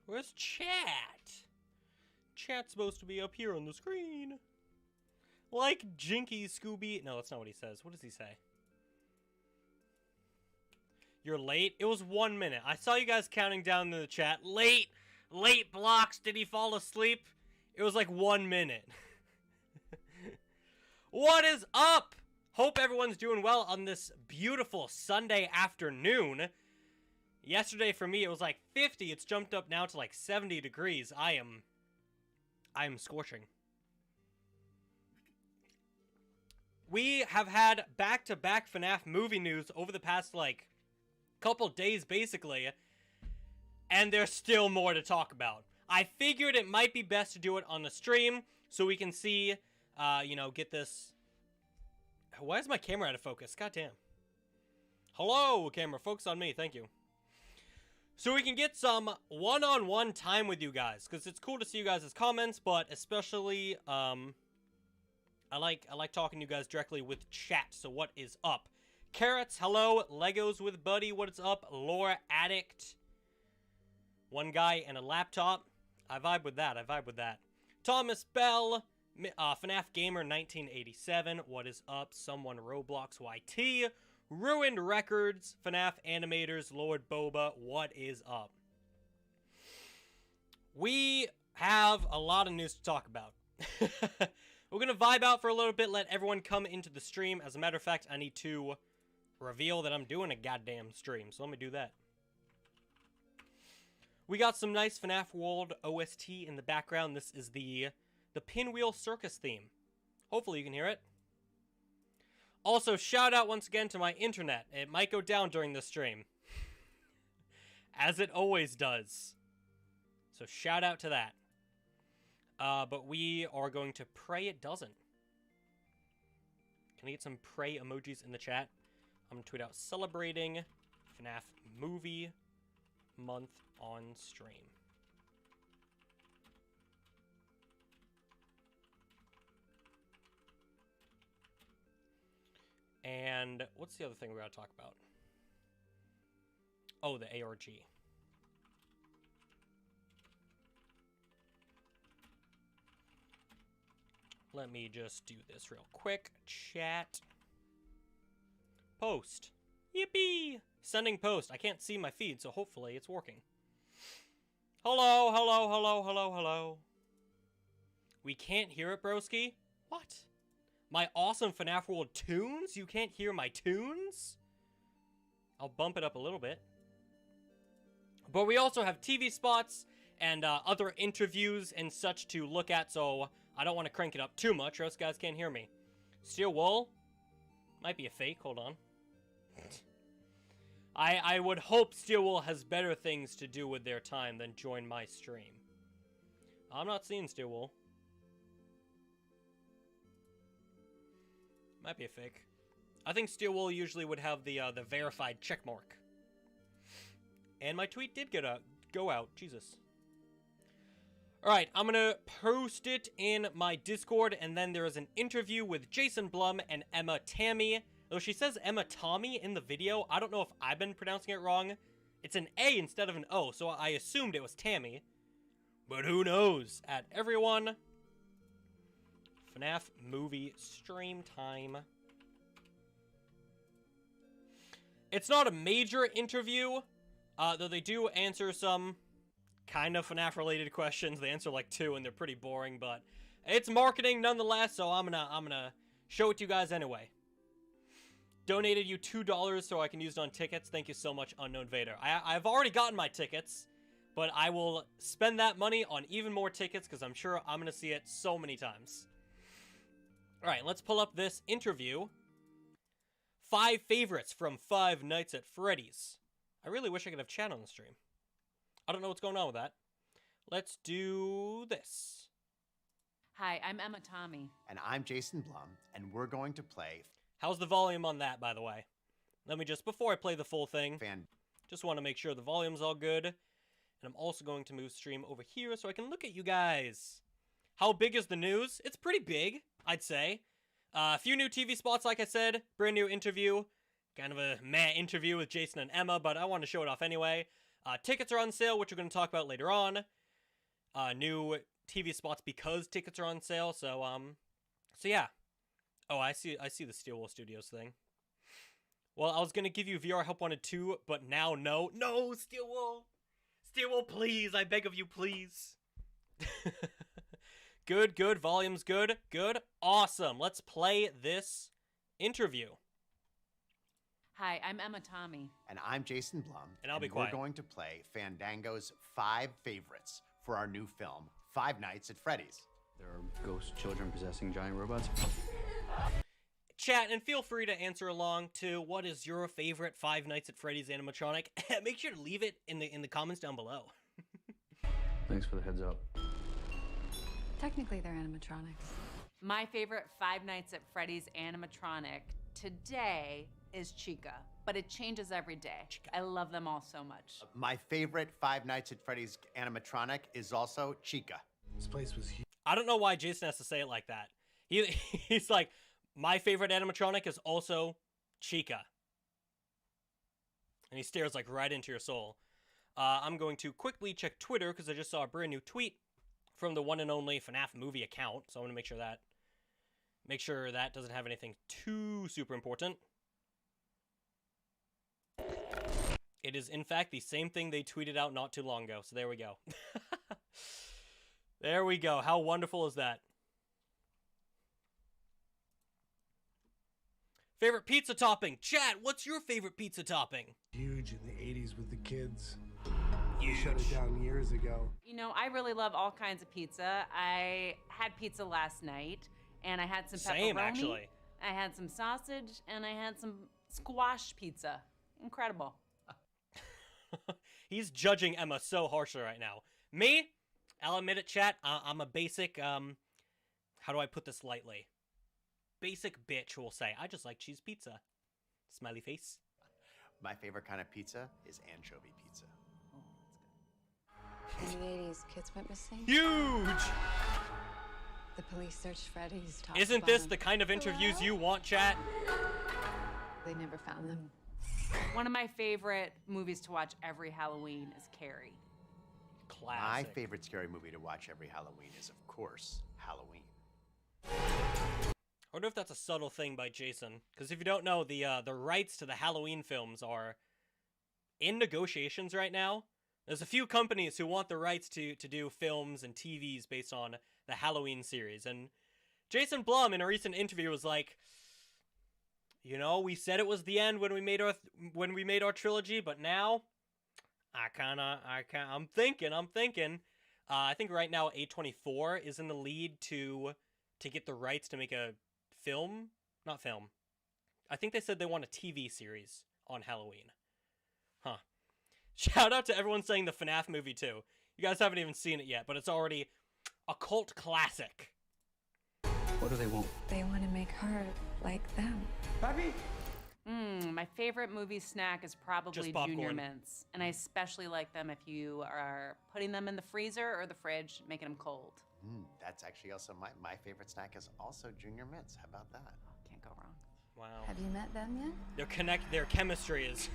Where's chat? Chat's supposed to be up here on the screen. Like Jinky Scooby. No, that's not what he says. What does he say? You're late? It was 1 minute. I saw you guys counting down in the chat. Late! Late blocks. Did he fall asleep? It was like 1 minute. What is up? Hope everyone's doing well on this beautiful Sunday afternoon. Yesterday for me it was like 50. It's jumped up now to like 70 degrees. I am scorching. We have had back-to-back FNAF movie news over the past like couple days basically, and there's still more to talk about. I figured it might be best to do it on the stream so we can see, you know, get this. Why is my camera out of focus? God damn. Hello, camera. Focus on me. Thank you. So we can get some one-on-one time with you guys, because it's cool to see you guys' comments, but especially, I like talking to you guys directly with chat. So what is up? Carrots, hello. Legos with Buddy, what is up? Lore Addict. One guy and a laptop. I vibe with that. I vibe with that. Thomas Bell. FNAF Gamer 1987. What is up? Someone Roblox YT. Ruined Records. FNAF Animators. Lord Boba. What is up? We have a lot of news to talk about. We're going to vibe out for a little bit. Let everyone come into the stream. As a matter of fact, I need to reveal that I'm doing a goddamn stream. So let me do that. We got some nice FNAF World OST in the background. This is the Pinwheel Circus theme. Hopefully you can hear it. Also, shout out once again to my internet. It might go down during the stream. As it always does. So shout out to that. But we are going to pray it doesn't. Can I get some pray emojis in the chat? I'm going to tweet out celebrating FNAF movie month on stream. And what's the other thing we got to talk about? Oh, the ARG. Let me just do this real quick. Chat. Post. Yippee! Sending post. I can't see my feed, so hopefully it's working. Hello, hello, hello, hello, hello. We can't hear it, broski? What? My awesome FNAF World tunes? You can't hear my tunes? I'll bump it up a little bit. But we also have TV spots and other interviews and such to look at, so I don't want to crank it up too much or else guys can't hear me. Steel Wool? Might be a fake, hold on. I would hope Steel Wool has better things to do with their time than join my stream. I'm not seeing Steel Wool. Might be a fake. I think Steel Wool usually would have the verified checkmark. And my tweet did go out. Jesus. Alright, I'm gonna post it in my Discord, and then there is an interview with Jason Blum and Emma Tammy. Though she says Emma Tommy in the video, I don't know if I've been pronouncing it wrong. It's an A instead of an O, so I assumed it was Tammy. But who knows? At everyone, FNAF movie stream time. It's not a major interview, though they do answer some kind of FNAF related questions. They answer like 2 and they're pretty boring, but it's marketing nonetheless, so I'm gonna show it to you guys anyway. Donated you $2 so I can use it on tickets. Thank you so much, Unknown Vader. I've already gotten my tickets, but I will spend that money on even more tickets because I'm sure I'm gonna see it so many times. Alright, let's pull up this interview. 5 favorites from Five Nights at Freddy's. I really wish I could have chat on the stream. I don't know what's going on with that. Let's do this. Hi, I'm Emma Tommy. And I'm Jason Blum, and we're going to play... How's the volume on that, by the way? Let me just, before I play the full thing, just want to make sure the volume's all good. And I'm also going to move stream over here so I can look at you guys. How big is the news? It's pretty big, I'd say. A few new TV spots, like I said. Brand new interview. Kind of a meh interview with Jason and Emma, but I want to show it off anyway. Tickets are on sale, which we're going to talk about later on. New TV spots because tickets are on sale. So yeah. Oh, I see the Steelwool Studios thing. Well, I was going to give you VR Help Wanted 2, but now no. No, Steelwool! Steelwool, please! I beg of you, please! Good, good. Volume's good. Good. Awesome. Let's play this interview. Hi, I'm Emma Tommy. And I'm Jason Blum. And I'll be quiet. We're going to play Fandango's 5 favorites for our new film, Five Nights at Freddy's. There are ghost children possessing giant robots. Chat, and feel free to answer along to what is your favorite Five Nights at Freddy's animatronic. Make sure to leave it in the comments down below. Thanks for the heads up. Technically, they're animatronics. My favorite Five Nights at Freddy's animatronic today is Chica, but it changes every day. I love them all so much. My favorite Five Nights at Freddy's animatronic is also Chica. This place was huge. I don't know why Jason has to say it like that. He's like, my favorite animatronic is also Chica. And he stares like right into your soul. I'm going to quickly check Twitter because I just saw a brand new tweet from the one and only FNAF movie account. So I'm going to make sure that doesn't have anything too super important. It is, in fact, the same thing they tweeted out not too long ago. So there we go. There we go. How wonderful is that? Favorite pizza topping? Chat, what's your favorite pizza topping? Huge in the 80s with the kids. You shut it down years ago. You know, I really love all kinds of pizza. I had pizza last night, and I had some pepperoni. Same, actually. I had some sausage, and I had some squash pizza. Incredible. He's judging Emma so harshly right now. Me? I'll admit it, chat. I'm a basic, how do I put this lightly? Basic bitch will say, I just like cheese pizza. Smiley face. My favorite kind of pizza is anchovy pizza. In the 80s, kids went missing. Huge! The police searched Freddy's top Isn't to this bottom. the kind of interviews you want, chat? They never found them. One of my favorite movies to watch every Halloween is Carrie. My Classic. favorite scary movie to watch every Halloween is, of course, Halloween. I wonder if that's a subtle thing by Jason. Because if you don't know, the rights to the Halloween films are in negotiations right now. There's a few companies who want the rights to do films and TVs based on the Halloween series. And Jason Blum, in a recent interview, was like, you know, we said it was the end when we made our trilogy, but now I'm thinking. I think right now A24 is in the lead to get the rights to make a film. Not film. I think they said they want a TV series on Halloween. Huh. Shout out to everyone saying the FNAF movie too. You guys haven't even seen it yet, but it's already a cult classic. What do they want? They want to make her like them. Papi? My favorite movie snack is probably Just Junior popcorn. Mints. And I especially like them if you are putting them in the freezer or the fridge, making them cold. That's actually also my favorite snack is also Junior Mints. How about that? Can't go wrong. Wow. Have you met them yet? Their chemistry is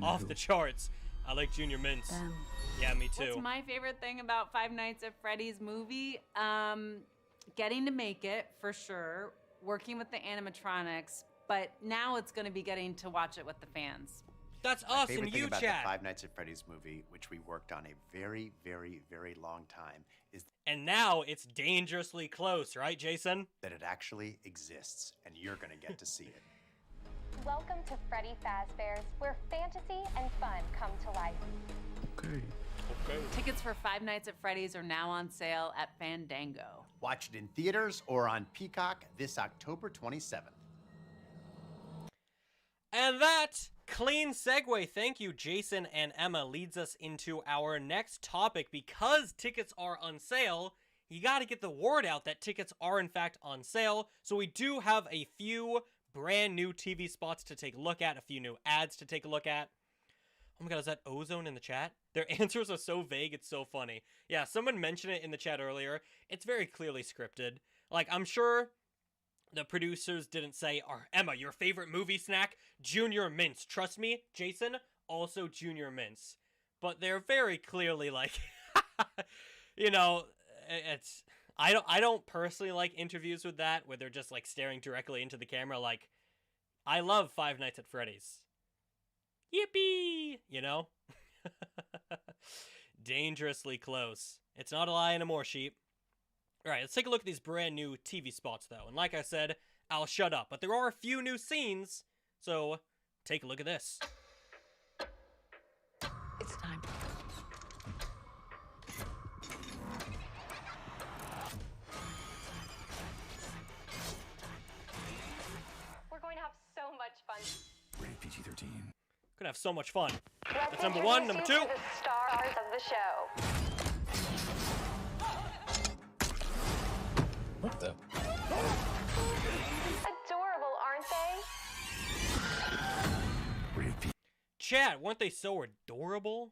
off the charts. I like Junior Mints. Them. Yeah, me too. What's my favorite thing about Five Nights at Freddy's movie? Getting to make it, for sure. Working with the animatronics. But now it's going to be getting to watch it with the fans. That's My us favorite and thing you, about chat. the Five Nights at Freddy's movie, which we worked on a very, very, very long time, is And now it's dangerously close, right, Jason? that it actually exists, and you're going to get to see it. Welcome to Freddy Fazbear's, where fantasy and fun come to life. Okay. Okay. Tickets for Five Nights at Freddy's are now on sale at Fandango. Watch it in theaters or on Peacock this October 27th. And that clean segue, thank you, Jason and Emma, leads us into our next topic. Because tickets are on sale, you got to get the word out that tickets are in fact on sale. So we do have a few brand new TV spots to take a look at, a few new ads to take a look at. Oh my god, is that Ozone in the chat? Their answers are so vague, it's so funny. Yeah, someone mentioned it in the chat earlier. It's very clearly scripted. Like, I'm sure the producers didn't say, Emma, your favorite movie snack? Junior Mints. Trust me, Jason, also Junior Mints. but they're very clearly like, you know, it's I don't personally like interviews with that where they're just like staring directly into the camera. Like, I love Five Nights at Freddy's. Yippee! You know, dangerously close. It's not a lie anymore, sheep. All right, let's take a look at these brand new TV spots though. And like I said, I'll shut up. But there are a few new scenes, so take a look at this. It's time. We're going to have so much fun. Rated PG-13. Gonna have so much fun. Let's That's number one. Number introduce two. you to the stars of the show. What the? Adorable, aren't they? Rated P. Chad, weren't they so adorable?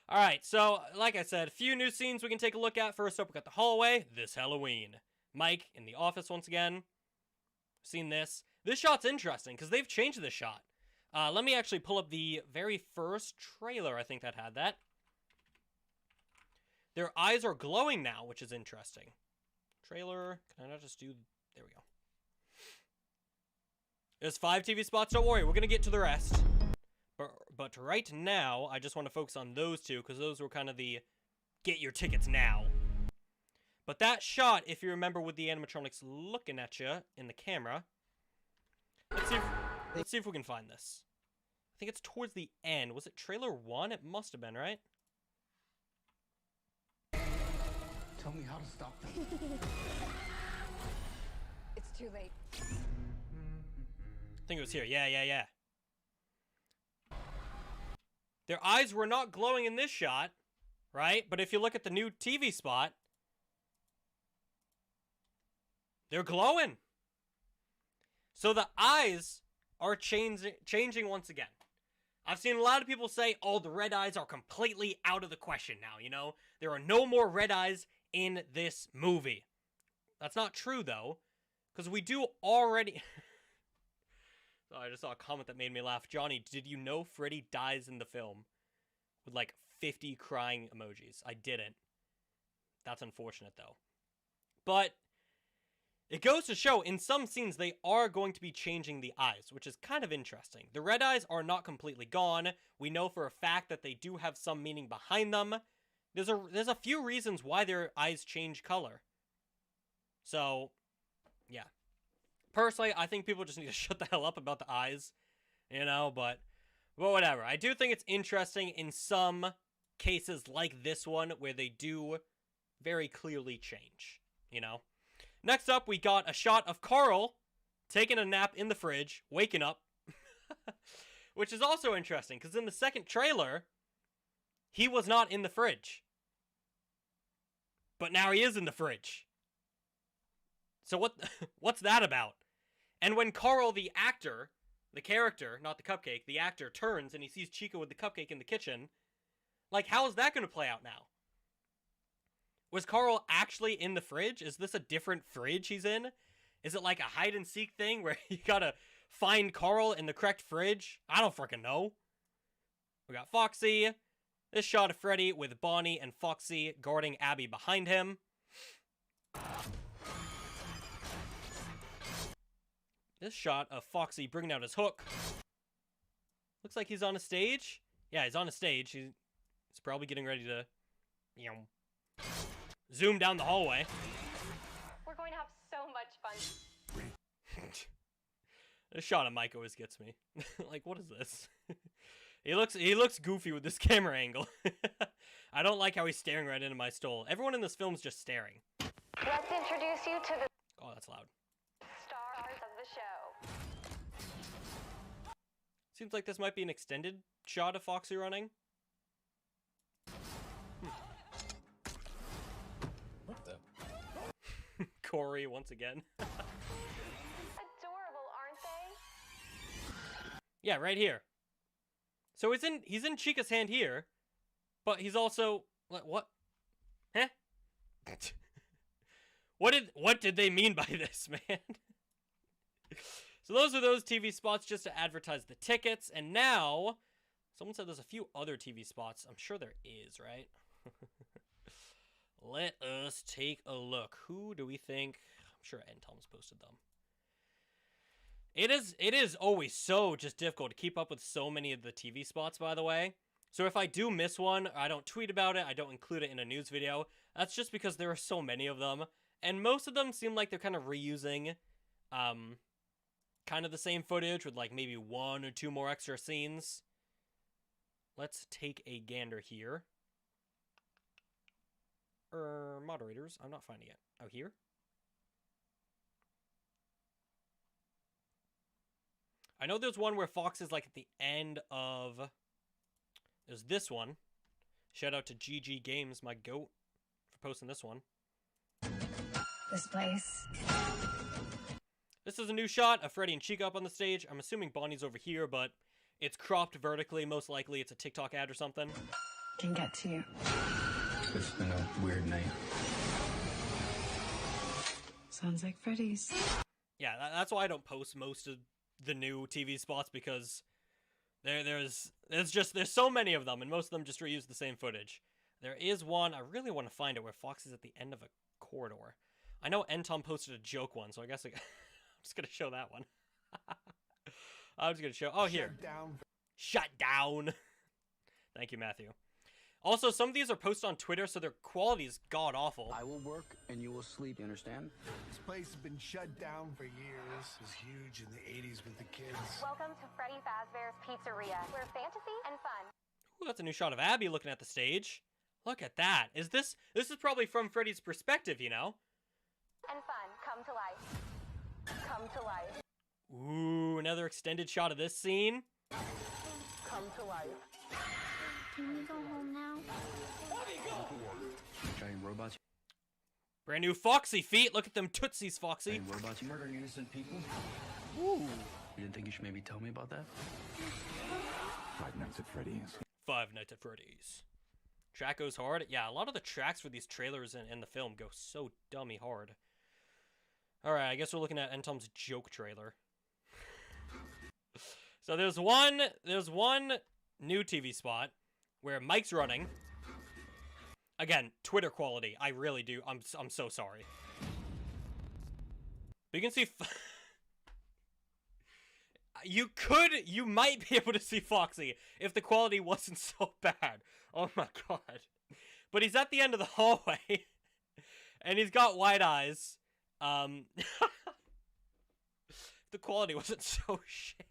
All right, so like I said, a few new scenes we can take a look at. First up, we got the hallway this Halloween. Mike in the office once again. Seen this. This shot's interesting because they've changed this shot. Let me actually pull up the very first trailer, I think that had that. Their eyes are glowing now, which is interesting. Trailer, can I not just do, there we go. There's 5 TV spots, don't worry, we're gonna get to the rest. But right now, I just want to focus on those 2, because those were kind of the get your tickets now. But that shot, if you remember with the animatronics looking at you in the camera, let's see if we can find this. I think it's towards the end. Was it trailer 1? It must have been, right? Tell me how to stop them. It's too late. I think it was here. Yeah. Their eyes were not glowing in this shot, right? But if you look at the new TV spot, they're glowing. So the eyes are changing once again. I've seen a lot of people say, oh, the red eyes are completely out of the question now, you know? There are no more red eyes in this movie. That's not true, though, because we do already... Oh, I just saw a comment that made me laugh. Johnny, did you know Freddy dies in the film? With like 50 crying emojis. I didn't. That's unfortunate, though. But it goes to show, in some scenes, they are going to be changing the eyes, which is kind of interesting. The red eyes are not completely gone. We know for a fact that they do have some meaning behind them. There's a few reasons why their eyes change color. So, yeah. Personally, I think people just need to shut the hell up about the eyes, you know, but whatever. I do think it's interesting in some cases like this one where they do very clearly change, you know. Next up, we got a shot of Carl taking a nap in the fridge, waking up, which is also interesting because in the second trailer, he was not in the fridge, but now he is in the fridge. So what's that about? And when Carl, the actor, the character, not the cupcake, the actor turns and he sees Chica with the cupcake in the kitchen, like, how is that going to play out now? Was Carl actually in the fridge? Is this a different fridge he's in? Is it like a hide and seek thing where you gotta find Carl in the correct fridge? I don't freaking know. We got Foxy. This shot of Freddy with Bonnie and Foxy guarding Abby behind him. This shot of Foxy bringing out his hook. Looks like he's on a stage. Yeah, he's on a stage. He's probably getting ready to, you know, zoom down the hallway. We're going to have so much fun. This shot of Mike always gets me. Like, what is this? He looks goofy with this camera angle. I don't like how he's staring right into my stole. Everyone in this film's just staring. Let's introduce you to the Oh, that's loud. stars of the show. Seems like this might be an extended shot of Foxy running. What the? Corey once again. Adorable, aren't they? Yeah, right here. So he's in Chica's hand here, but he's also what? Huh? What did they mean by this, man? So those are those TV spots just to advertise the tickets, and now let's Someone said there's a few other TV spots. I'm sure there is, right? Let us take a look. Who do we think? I'm sure Tom's posted them. It is always so just difficult to keep up with so many of the TV spots, by the way. So if I do miss one, or I don't tweet about it, I don't include it in a news video, that's just because there are so many of them. And most of them seem like they're kind of reusing kind of the same footage with like maybe 1 or 2 more extra scenes. Let's take a gander here. Moderators, I'm not finding it. Oh, here? I know there's one where Fox is like at the end of... There's this one. Shout out to GG Games, my goat, for posting this one. This place. This is a new shot of Freddy and Chica up on the stage. I'm assuming Bonnie's over here, but it's cropped vertically. Most likely it's a TikTok ad or something. Can get to you. It's been a weird night. Sounds like Freddy's. Yeah, that's why I don't post most of the new TV spots, because there's so many of them, and most of them just reuse the same footage. There is one, I really want to find it, where Fox is at the end of a corridor. I know Tom posted a joke one, so I guess I'm just going to show that one. I'm just going to show... Oh, here. Shut down. Thank you, Matthew. Also, some of these are posted on Twitter, so their quality is god-awful. I will work and you will sleep, you understand? This place has been shut down for years. It was huge in the 80s with the kids. Welcome to Freddy Fazbear's Pizzeria, where fantasy and fun. Ooh, that's a new shot of Abby looking at the stage. Look at that. This is probably from Freddy's perspective, you know? And fun come to life. Come to life. Ooh, another extended shot of this scene. Come to life. Can we go home now? Giant robots. Brand new Foxy feet. Look at them tootsies, Foxy. Giant robots murdering innocent people. Ooh. You didn't think you should maybe tell me about that? Five Nights at Freddy's. Five Nights at Freddy's. Track goes hard. Yeah, a lot of the tracks for these trailers in the film go so dummy hard. Alright, I guess we're looking at Tom's joke trailer. So there's one new TV spot where Mike's running. Again, Twitter quality. I really do. I'm so sorry. But you can see... You might be able to see Foxy if the quality wasn't so bad. Oh my god. But he's at the end of the hallway. And he's got wide eyes. The quality wasn't so shit.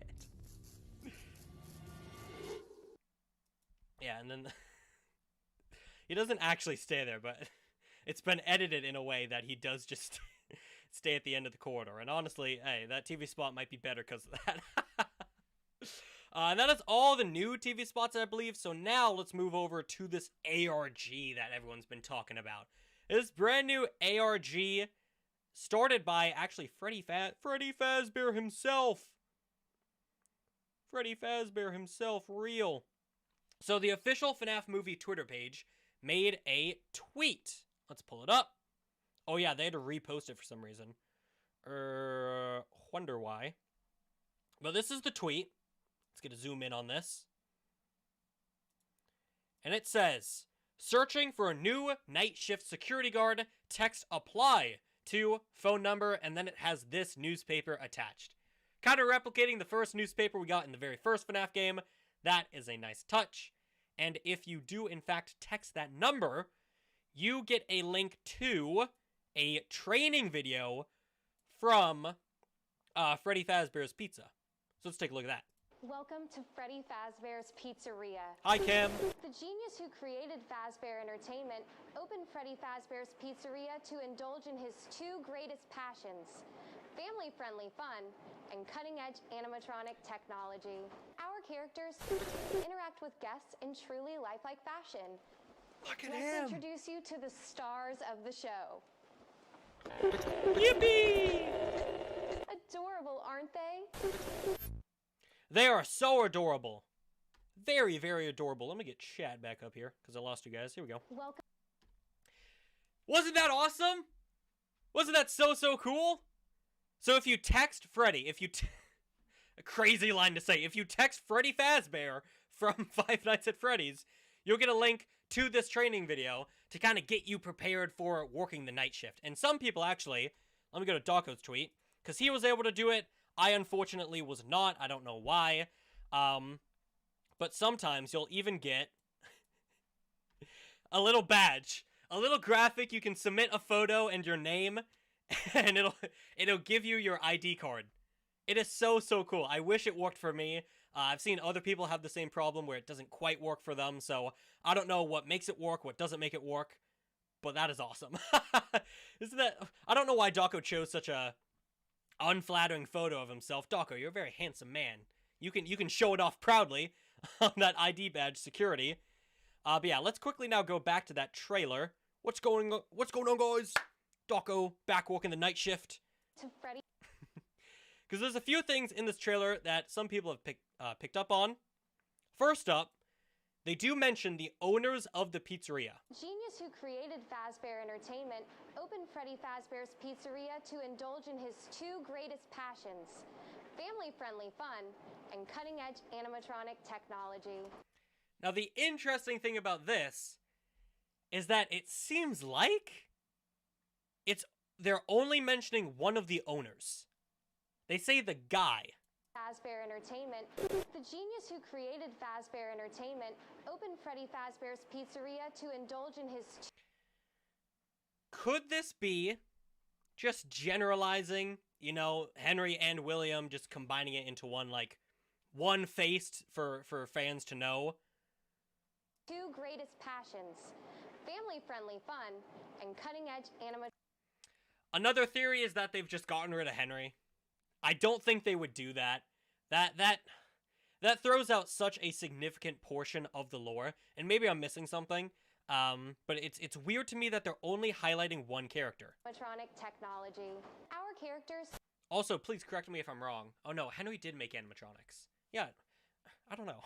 Yeah, and then... he doesn't actually stay there, but it's been edited in a way that he does just stay at the end of the corridor. And honestly, hey, that TV spot might be better because of that. And that is all the new TV spots, I believe. So now let's move over to this ARG that everyone's been talking about. This brand new ARG started by actually Freddy Fazbear himself. Freddy Fazbear himself, real. So the official FNAF movie Twitter page made a tweet. Let's pull it up. Oh yeah, they had to repost it for some reason. Wonder why. But this is the tweet. Let's get a zoom in on this. And it says, searching for a new night shift security guard, text apply to phone number, and then it has this newspaper attached. Kind of replicating the first newspaper we got in the very first FNAF game. That is a nice touch. And if you do, in fact, text that number, you get a link to a training video from Freddy Fazbear's Pizza. So let's take a look at that. Welcome to Freddy Fazbear's Pizzeria. Hi, Kim. The genius who created Fazbear Entertainment opened Freddy Fazbear's Pizzeria to indulge in his two greatest passions: family-friendly fun and cutting-edge animatronic technology. Our characters interact with guests in truly lifelike fashion. Look at Let's him. introduce you to the stars of the show. Yippee! Adorable, aren't they? They are so adorable. Very, very adorable. Let me get Chad back up here, because I lost you guys. Here we go. Welcome. Wasn't that awesome? Wasn't that so cool? So if you text Freddy, a crazy line to say, if you text Freddy Fazbear from Five Nights at Freddy's, you'll get a link to this training video to kind of get you prepared for working the night shift. And some people actually, let me go to Dawko's tweet, because he was able to do it. I unfortunately was not. I don't know why. But sometimes you'll even get a little badge, a little graphic. You can submit a photo and your name, and it'll give you your ID card. It is so cool. I wish it worked for me. I've seen other people have the same problem where it doesn't quite work for them, so I don't know what makes it work, what doesn't make it work, but that is awesome. Isn't that? I don't know why Dawko chose such a unflattering photo of himself. Dawko, you're a very handsome man. You can show it off proudly on that ID badge security. But yeah, let's quickly now go back to that trailer. What's going on, guys? Dawko back working the night shift. To Freddy. Because there's a few things in this trailer that some people have picked up on. First up, they do mention the owners of the pizzeria. Genius who created Fazbear Entertainment opened Freddy Fazbear's Pizzeria to indulge in his two greatest passions: family-friendly fun and cutting-edge animatronic technology. Now, the interesting thing about this is that it seems like they're only mentioning one of the owners. They say the guy. Fazbear Entertainment. The genius who created Fazbear Entertainment opened Freddy Fazbear's Pizzeria to indulge in his... Could this be just generalizing, you know, Henry and William, just combining it into one face for fans to know? Two greatest passions: family-friendly fun and cutting-edge animatronic. Another theory is that they've just gotten rid of Henry. I don't think they would do that. That throws out such a significant portion of the lore, and maybe I'm missing something. But it's weird to me that they're only highlighting one character. Animatronic technology. Our characters. Also, please correct me if I'm wrong. Oh no, Henry did make animatronics. Yeah, I don't know.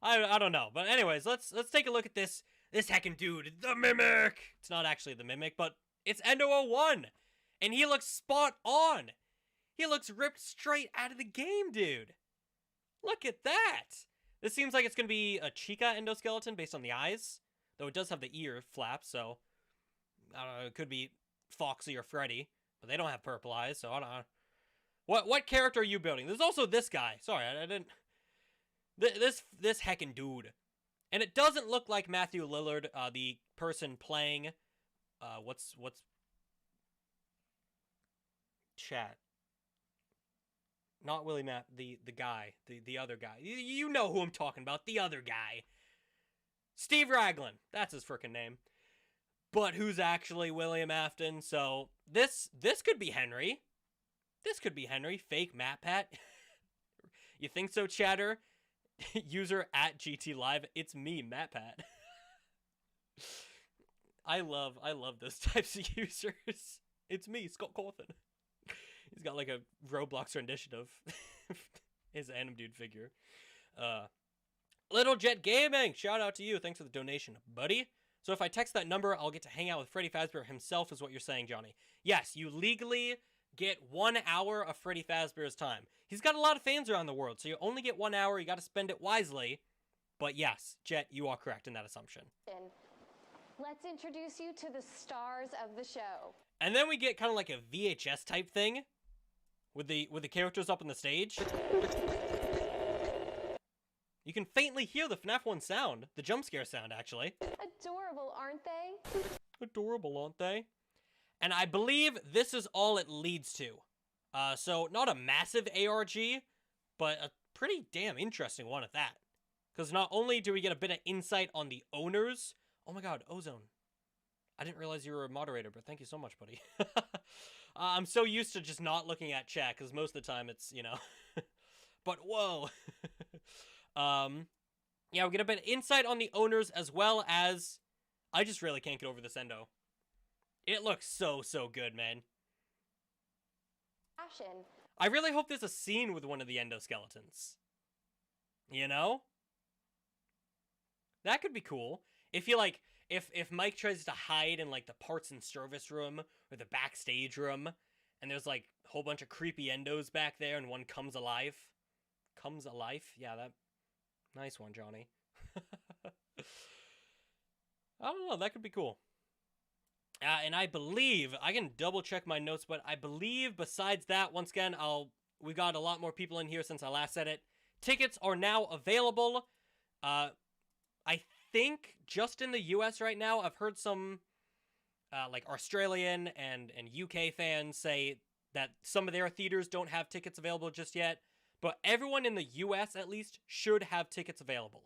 I don't know. But anyways, let's take a look at this heckin' dude, the Mimic. It's not actually the Mimic, but it's Endo01, and he looks spot on. He looks ripped straight out of the game, dude. Look at that. This seems like it's going to be a Chica endoskeleton based on the eyes. Though it does have the ear flap, so... I don't know, it could be Foxy or Freddy. But they don't have purple eyes, so I don't know. What character are you building? There's also this guy. Sorry, I didn't... This heckin' dude. And it doesn't look like Matthew Lillard, the person playing... What's... Chat. Not Willie Matt, the guy, the other guy. You know who I'm talking about, the other guy. Steve Raglan, that's his frickin' name. But who's actually William Afton, so this could be Henry. This could be Henry, fake MatPat. You think so, chatter? User at GT Live, it's me, MatPat. I love those types of users. It's me, Scott Cawthon. He's got like a Roblox rendition of his Anim Dude figure. Little Jet Gaming, shout out to you. Thanks for the donation, buddy. So if I text that number, I'll get to hang out with Freddy Fazbear himself, is what you're saying, Johnny. Yes, you legally get 1 hour of Freddy Fazbear's time. He's got a lot of fans around the world, so you only get 1 hour. You got to spend it wisely. But yes, Jet, you are correct in that assumption. Let's introduce you to the stars of the show. And then we get kind of like a VHS type thing. With the characters up on the stage. You can faintly hear the FNAF 1 sound. The jump scare sound, actually. Adorable, aren't they? Adorable, aren't they? And I believe this is all it leads to. So, not a massive ARG, but a pretty damn interesting one at that. Because not only do we get a bit of insight on the owners... Oh my god, Ozone. I didn't realize you were a moderator, but thank you so much, buddy. I'm so used to just not looking at chat, because most of the time it's, you know... But whoa! Yeah, we get a bit of insight on the owners, as well as... I just really can't get over this endo. It looks so good, man. Fashion. I really hope there's a scene with one of the endoskeletons. You know? That could be cool. If you, like... If Mike tries to hide in, like, the parts and service room, or the backstage room, and there's, like, a whole bunch of creepy endos back there, and one comes alive. Comes alive? Yeah, Nice one, Johnny. I don't know, that could be cool. And I believe, I can double check my notes, but I believe besides that, once again, we got a lot more people in here since I last said it. Tickets are now available. I think just in the US right now, I've heard some like Australian and UK fans say that some of their theaters don't have tickets available just yet, but everyone in the US at least should have tickets available.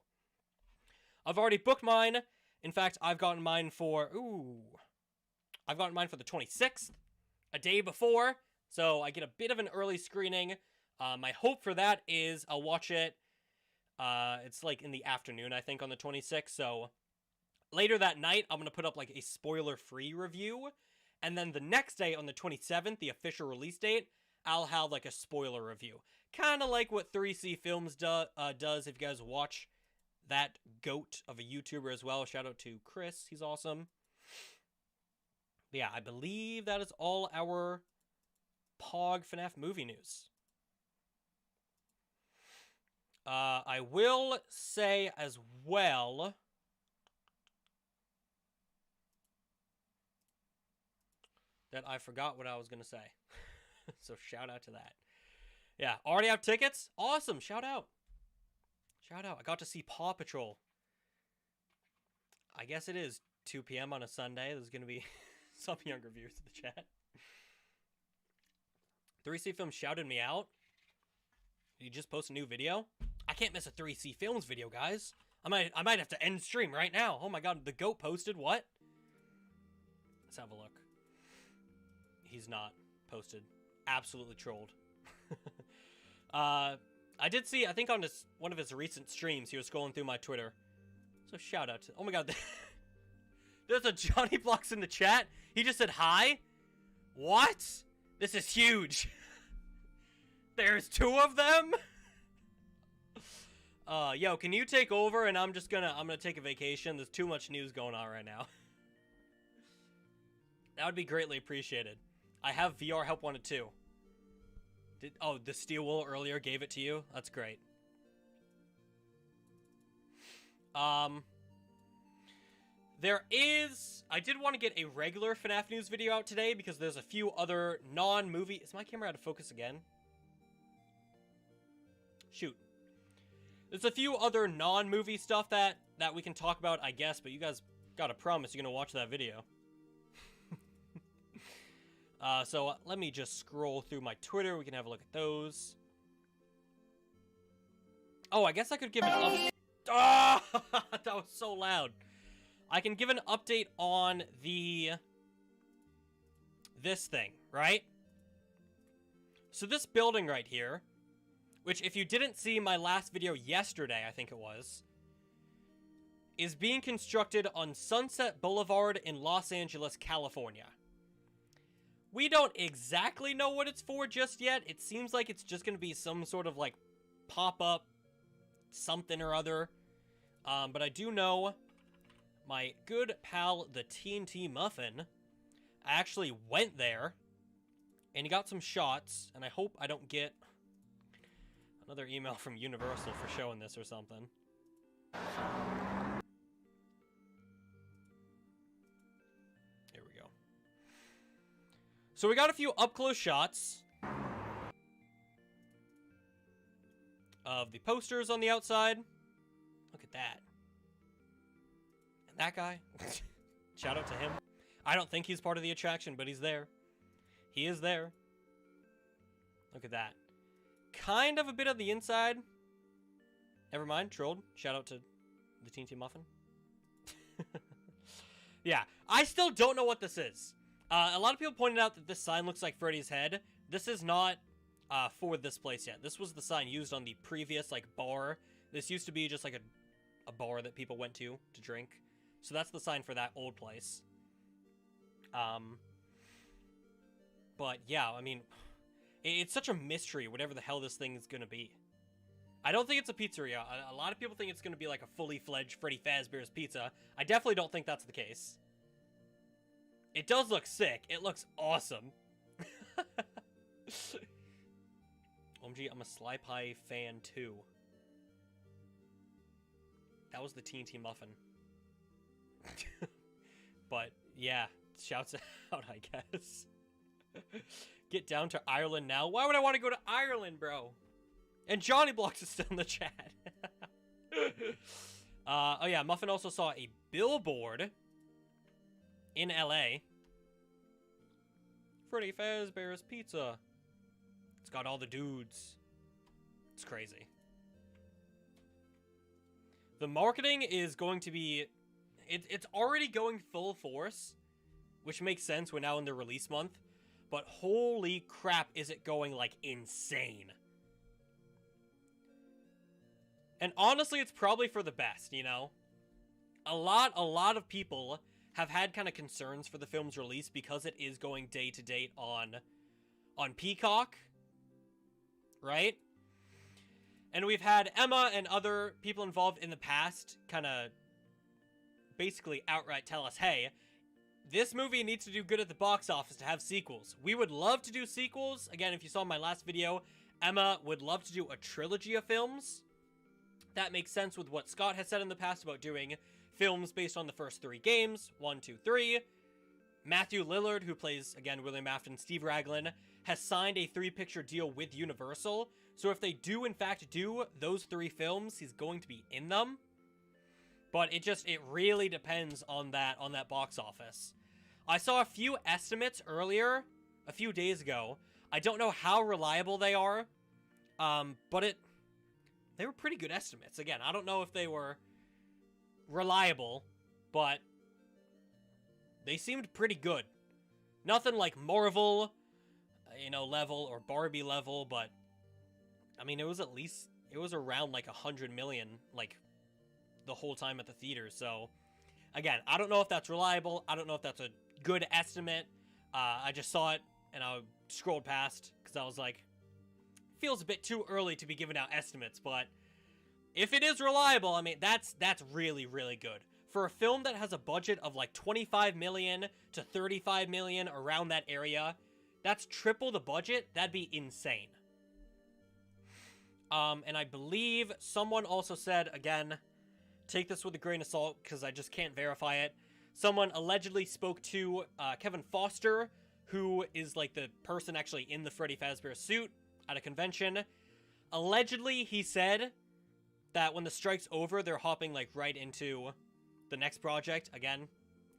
I've already booked mine. In fact, I've gotten mine for the 26th, a day before, so I get a bit of an early screening. My hope for that is I'll watch it, it's like in the afternoon, I think, on the 26th, so later that night, I'm going to put up like a spoiler-free review, and then the next day on the 27th, the official release date, I'll have like a spoiler review. Kind of like what 3C Films does, if you guys watch that goat of a YouTuber as well. Shout out to Chris, he's awesome. But yeah, I believe that is all our Pog FNAF movie news. I will say as well that I forgot what I was going to say. So shout out to that. Yeah, already have tickets? Awesome, shout out. Shout out. I got to see Paw Patrol. I guess it is 2 p.m. on a Sunday. There's going to be some younger viewers in the chat. 3C Films shouted me out. Did you just post a new video? I can't miss a 3C Films video, guys. I might have to end stream right now. Oh my god, the GOAT posted what? Let's have a look. He's not posted. Absolutely trolled. I did see, I think on one of his recent streams, he was scrolling through my Twitter. So shout out to, oh my god, there's a JonnyBlox in the chat. He just said hi. What? This is huge. There's 2 of them? Yo, can you take over and I'm gonna take a vacation. There's too much news going on right now. That would be greatly appreciated. I have VR Help Wanted 2. The Steel Wool earlier gave it to you? That's great. I did want to get a regular FNAF news video out today because there's a few other non-movie... Is my camera out of focus again? Shoot. There's a few other non-movie stuff that we can talk about, I guess, but you guys gotta promise you're gonna watch that video. So let me just scroll through my Twitter. We can have a look at those. Oh, I guess I could give an update. Oh, that was so loud. I can give an update on this thing, right? So this building right here, which if you didn't see my last video yesterday, I think it was, is being constructed on Sunset Boulevard in Los Angeles, California. We don't exactly know what it's for just yet. It seems like it's just going to be some sort of, like, pop-up something or other. But I do know my good pal, the TNT Muffin, actually went there, and he got some shots, and I hope I don't get another email from Universal for showing this or something. So we got a few up-close shots of the posters on the outside. Look at that. And that guy. Shout out to him. I don't think he's part of the attraction, but he's there. He is there. Look at that. Kind of a bit of the inside. Never mind, trolled. Shout out to the TNT Muffin. Yeah, I still don't know what this is. A lot of people pointed out that this sign looks like Freddy's head. This is not for this place yet. This was the sign used on the previous, like, bar. This used to be just, like, a bar that people went to drink. So that's the sign for that old place. But, yeah, I mean, it's such a mystery, whatever the hell this thing is gonna be. I don't think it's a pizzeria. A lot of people think it's gonna be, like, a fully fledged Freddy Fazbear's Pizza. I definitely don't think that's the case. It does look sick. It looks awesome. OMG, I'm a Sly Pie fan too. That was the TNT muffin. But yeah, shouts out, I guess. Get down to Ireland now. Why would I want to go to Ireland, bro? And JonnyBlox is still in the chat. Oh yeah, Muffin also saw a billboard in LA. Freddy Fazbear's Pizza. It's got all the dudes. It's crazy. The marketing is going to be... It's already going full force, which makes sense. We're now in the release month. But holy crap, is it going, like, insane. And honestly, it's probably for the best, you know? A lot of people have had kind of concerns for the film's release because it is going day to date on Peacock, right? And we've had Emma and other people involved in the past kind of basically outright tell us, hey, this movie needs to do good at the box office to have sequels. We would love to do sequels. Again, if you saw my last video, Emma would love to do a trilogy of films. That makes sense with what Scott has said in the past about doing films based on the first 3 games, 1, 2, 3. Matthew Lillard, who plays, again, William Afton, Steve Raglan, has signed a 3-picture deal with Universal. So if they do, in fact, do those 3 films, he's going to be in them. But it really depends on that box office. I saw a few estimates earlier, a few days ago. I don't know how reliable they are, but they were pretty good estimates. Again, I don't know if they were reliable, but they seemed pretty good. Nothing like Marvel, level or Barbie level, but I mean, it was around like 100 million, like the whole time at the theater. So again, I don't know if that's reliable. I don't know if that's a good estimate. I just saw it and I scrolled past because I was like, feels a bit too early to be giving out estimates, but if it is reliable, I mean, that's really, really good. For a film that has a budget of like 25 million to 35 million, around that area, that's triple the budget. That'd be insane. And I believe someone also said, again, take this with a grain of salt because I just can't verify it. Someone allegedly spoke to Kevin Foster, who is like the person actually in the Freddy Fazbear suit at a convention. Allegedly, he said that when the strike's over, they're hopping like right into the next project. Again,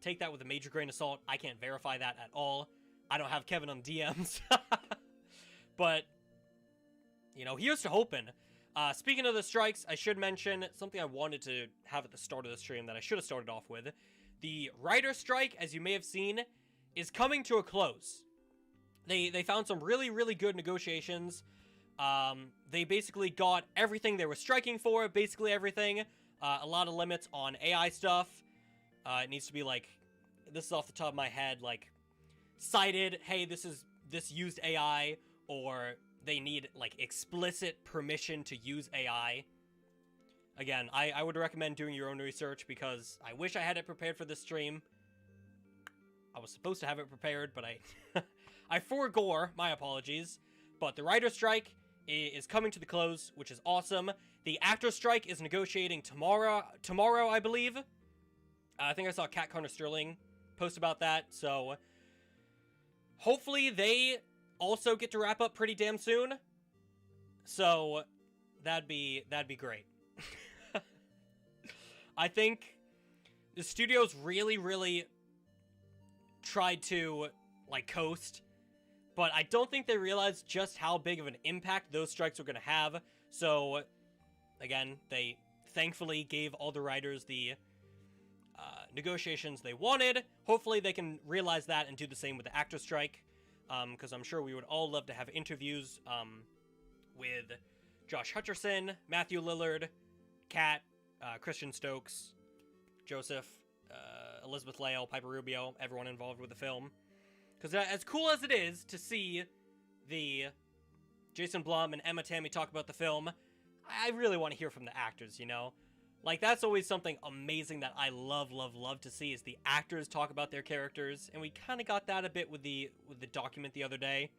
take that with a major grain of salt. I can't verify that at all. I don't have Kevin on DMs. But, here's to hoping. Speaking of the strikes, I should mention something I wanted to have at the start of the stream that I should have started off with. The writer's strike, as you may have seen, is coming to a close. They found some really, really good negotiations. They basically got everything they were striking for, basically everything. A lot of limits on AI stuff. It needs to be like, this is off the top of my head, like, cited, hey, this used AI, or they need, like, explicit permission to use AI. Again, I would recommend doing your own research because I wish I had it prepared for this stream. I was supposed to have it prepared, but I forgore, my apologies. But the writer's strike is coming to the close, which is awesome. The actor's strike is negotiating tomorrow, I believe. I think I saw Kat Connor Sterling post about that, so hopefully they also get to wrap up pretty damn soon. So that'd be great. I think the studios really, really tried to, like, coast, but I don't think they realized just how big of an impact those strikes were going to have. So, again, they thankfully gave all the writers the negotiations they wanted. Hopefully they can realize that and do the same with the actor strike, because I'm sure we would all love to have interviews with Josh Hutcherson, Matthew Lillard, Kat, Christian Stokes, Joseph, Elizabeth Lael, Piper Rubio, everyone involved with the film. Because as cool as it is to see the Jason Blum and Emma Tammy talk about the film, I really want to hear from the actors, Like, that's always something amazing that I love to see, is the actors talk about their characters. And we kind of got that a bit with the document the other day.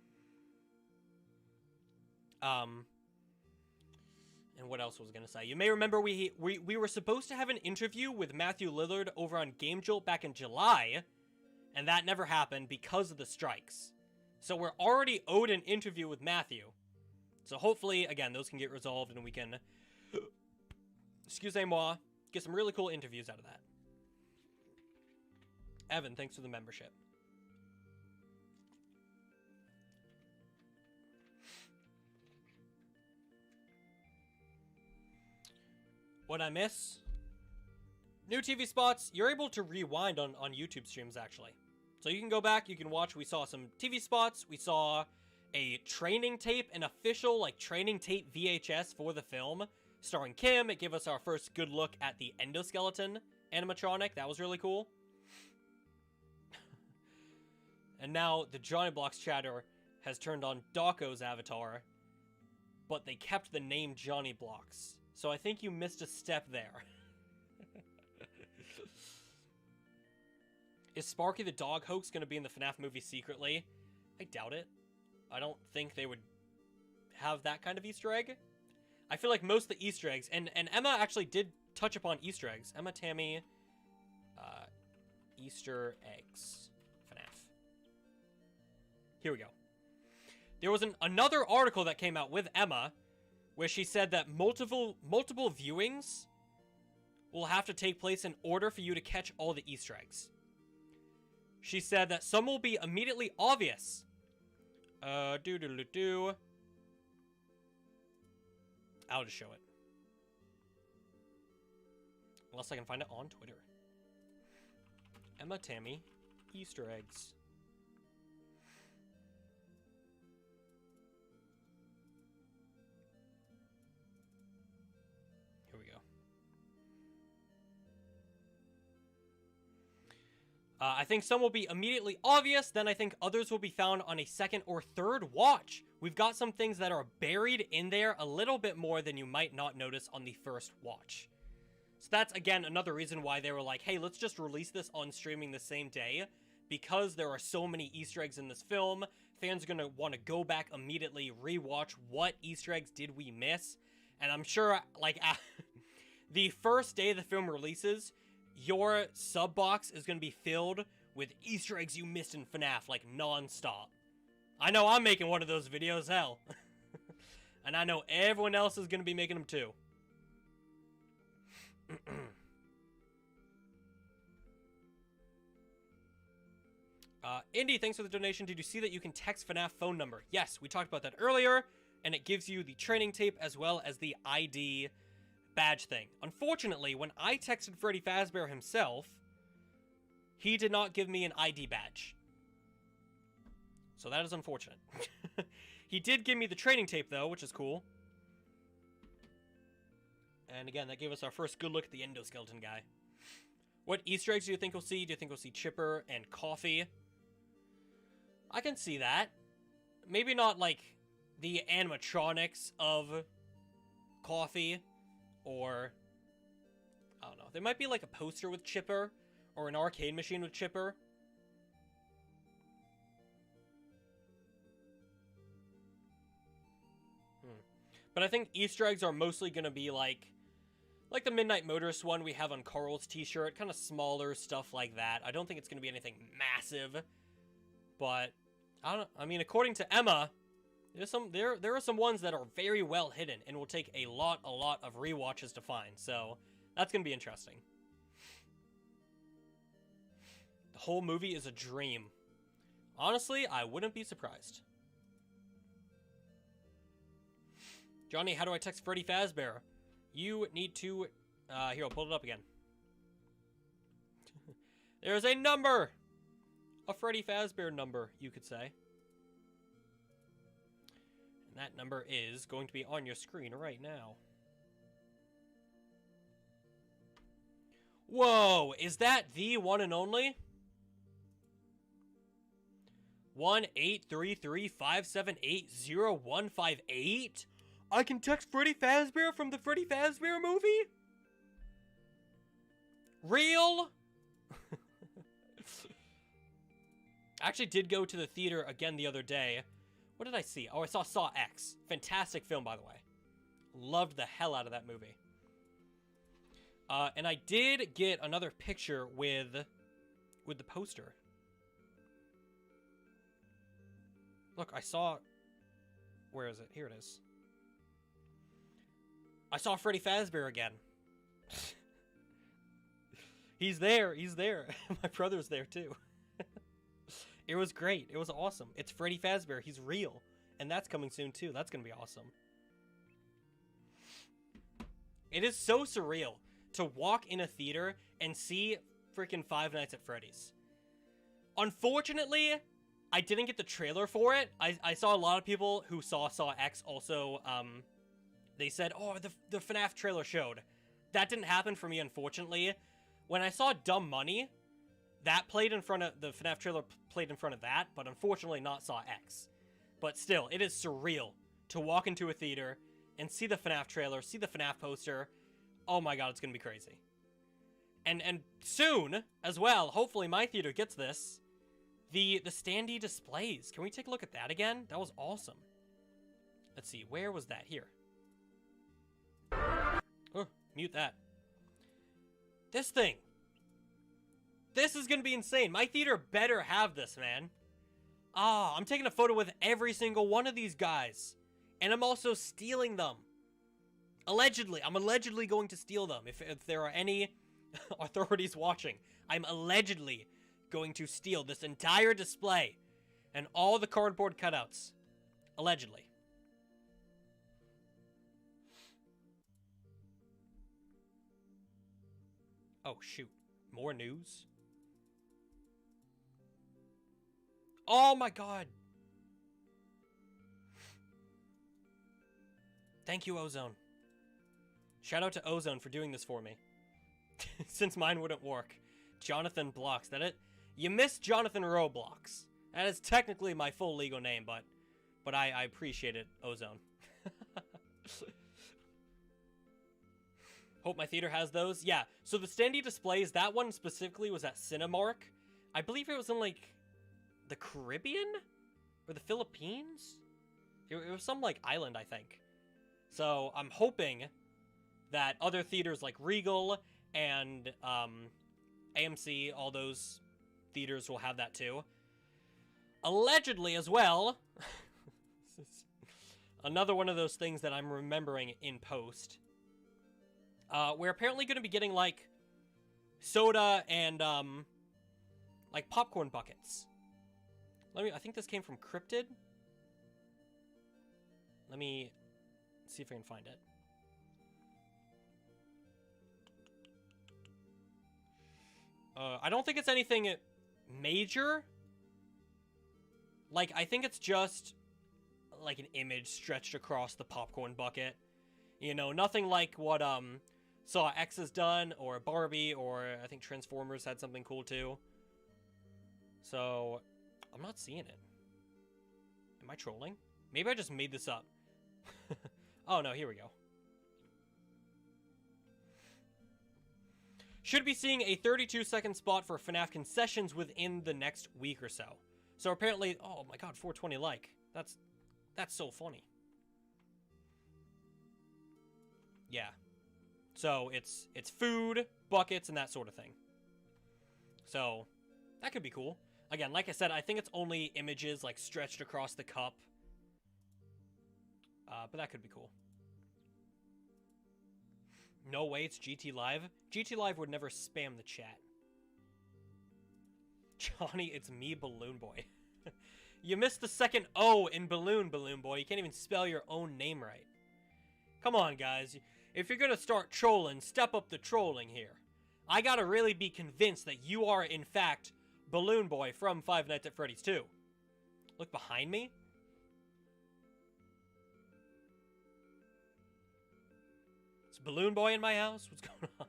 And what else was I going to say? You may remember we were supposed to have an interview with Matthew Lillard over on Game Jolt back in July, and that never happened because of the strikes. So we're already owed an interview with Matthew. So hopefully, again, those can get resolved and we can, excusez-moi, get some really cool interviews out of that. Evan, thanks for the membership. What I miss? New TV spots. You're able to rewind on YouTube streams, actually. So you can go back, you can watch. We saw some TV spots. We saw a training tape, an official, like, training tape VHS for the film, starring Kim. It gave us our first good look at the endoskeleton animatronic. That was really cool. And now the JonnyBlox chatter has turned on Dawko's avatar, but they kept the name JonnyBlox. So I think you missed a step there. Is Sparky the dog hoax going to be in the FNAF movie secretly? I doubt it. I don't think they would have that kind of Easter egg. I feel like most of the Easter eggs, and Emma actually did touch upon Easter eggs. Emma, Tammy, Easter eggs. FNAF. Here we go. There was another article that came out with Emma where she said that multiple viewings will have to take place in order for you to catch all the Easter eggs. She said that some will be immediately obvious. I'll just show it. Unless I can find it on Twitter. Emma Tammy, Easter eggs. Here we go. I think some will be immediately obvious, then I think others will be found on a second or third watch. We've got some things that are buried in there a little bit more than you might not notice on the first watch. So that's, again, another reason why they were like, hey, let's just release this on streaming the same day. Because there are so many Easter eggs in this film, fans are going to want to go back immediately, rewatch what Easter eggs did we miss. And I'm sure, like, the first day the film releases, your sub box is going to be filled with Easter eggs you missed in FNAF, like, non-stop. I know I'm making one of those videos, hell. And I know everyone else is going to be making them too. Indy, thanks for the donation. Did you see that you can text FNAF phone number? Yes, we talked about that earlier, and it gives you the training tape as well as the ID badge thing. Unfortunately, when I texted Freddy Fazbear himself, he did not give me an ID badge. So that is unfortunate. He did give me the training tape, though, which is cool. And again, that gave us our first good look at the endoskeleton guy. What Easter eggs do you think we'll see? Do you think we'll see Chipper and Coffee? I can see that. Maybe not, like, the animatronics of Coffee, or, I don't know. There might be, like, a poster with Chipper, or an arcade machine with Chipper. But I think Easter eggs are mostly going to be, like the Midnight Motorist one we have on Carl's t-shirt, kind of smaller stuff like that. I don't think it's going to be anything massive, but I mean, according to Emma, there are some ones that are very well hidden and will take a lot of rewatches to find. So that's going to be interesting. The whole movie is a dream. Honestly, I wouldn't be surprised. Johnny, how do I text Freddy Fazbear? You need to... here, I'll pull it up again. There's a number! A Freddy Fazbear number, you could say. And that number is going to be on your screen right now. Whoa! Is that the one and only? 1-833-578-0158? I can text Freddy Fazbear from the Freddy Fazbear movie? Real? I actually did go to the theater again the other day. What did I see? Oh, I saw Saw X. Fantastic film, by the way. Loved the hell out of that movie. And I did get another picture with the poster. Look, I saw... Where is it? Here it is. I saw Freddy Fazbear again. He's there. He's there. My brother's there, too. It was great. It was awesome. It's Freddy Fazbear. He's real. And that's coming soon, too. That's going to be awesome. It is so surreal to walk in a theater and see freaking Five Nights at Freddy's. Unfortunately, I didn't get the trailer for it. I saw a lot of people who saw X also, they said, oh, the FNAF trailer showed. That didn't happen for me, unfortunately. When I saw Dumb Money, that played in front of, the FNAF trailer played in front of that, but unfortunately not Saw X. But still, it is surreal to walk into a theater and see the FNAF trailer, see the FNAF poster. Oh my god, it's gonna be crazy. And soon, as well, hopefully my theater gets this, the standee displays. Can we take a look at that again? That was awesome. Let's see, where was that? Here. Oh, mute that. This thing. This is gonna be insane. My theater better have this, man. Ah, I'm taking a photo with every single one of these guys. And I'm also stealing them. Allegedly. I'm allegedly going to steal them. If there are any authorities watching, I'm allegedly going to steal this entire display and all the cardboard cutouts. Allegedly. Oh, shoot. More news? Oh my god. Thank you, Ozone. Shout out to Ozone for doing this for me. Since mine wouldn't work. Jonathan Blocks. That it? You missed Jonathan Roblox. That is technically my full legal name, but I appreciate it, Ozone. Hope my theater has those. Yeah, so the standee displays, that one specifically was at Cinemark. I believe it was in, like, the Caribbean? Or the Philippines? It was some, like, island, I think. So I'm hoping that other theaters like Regal and AMC, all those theaters will have that too. Allegedly as well, this is another one of those things that I'm remembering in post. We're apparently going to be getting like soda and like popcorn buckets. I think this came from Cryptid. Let me see if I can find it. I don't think it's anything major. Like, I think it's just like an image stretched across the popcorn bucket. You know, nothing like what Saw X has done, or Barbie, or I think Transformers had something cool too. So, I'm not seeing it. Am I trolling? Maybe I just made this up. Oh no, here we go. Should be seeing a 32-second spot for FNAF concessions within the next week or so. So apparently, oh my god, 420 like. That's so funny. Yeah. So it's food, buckets, and that sort of thing. So that could be cool. Again, like I said, I think it's only images like stretched across the cup. But that could be cool. No way, it's GT Live. GT Live would never spam the chat. Johnny, it's me, Balloon Boy. You missed the second O in Balloon Boy. You can't even spell your own name right. Come on, guys. If you're gonna start trolling, step up the trolling here. I gotta really be convinced that you are, in fact, Balloon Boy from Five Nights at Freddy's 2. Look behind me. Is Balloon Boy in my house? What's going on?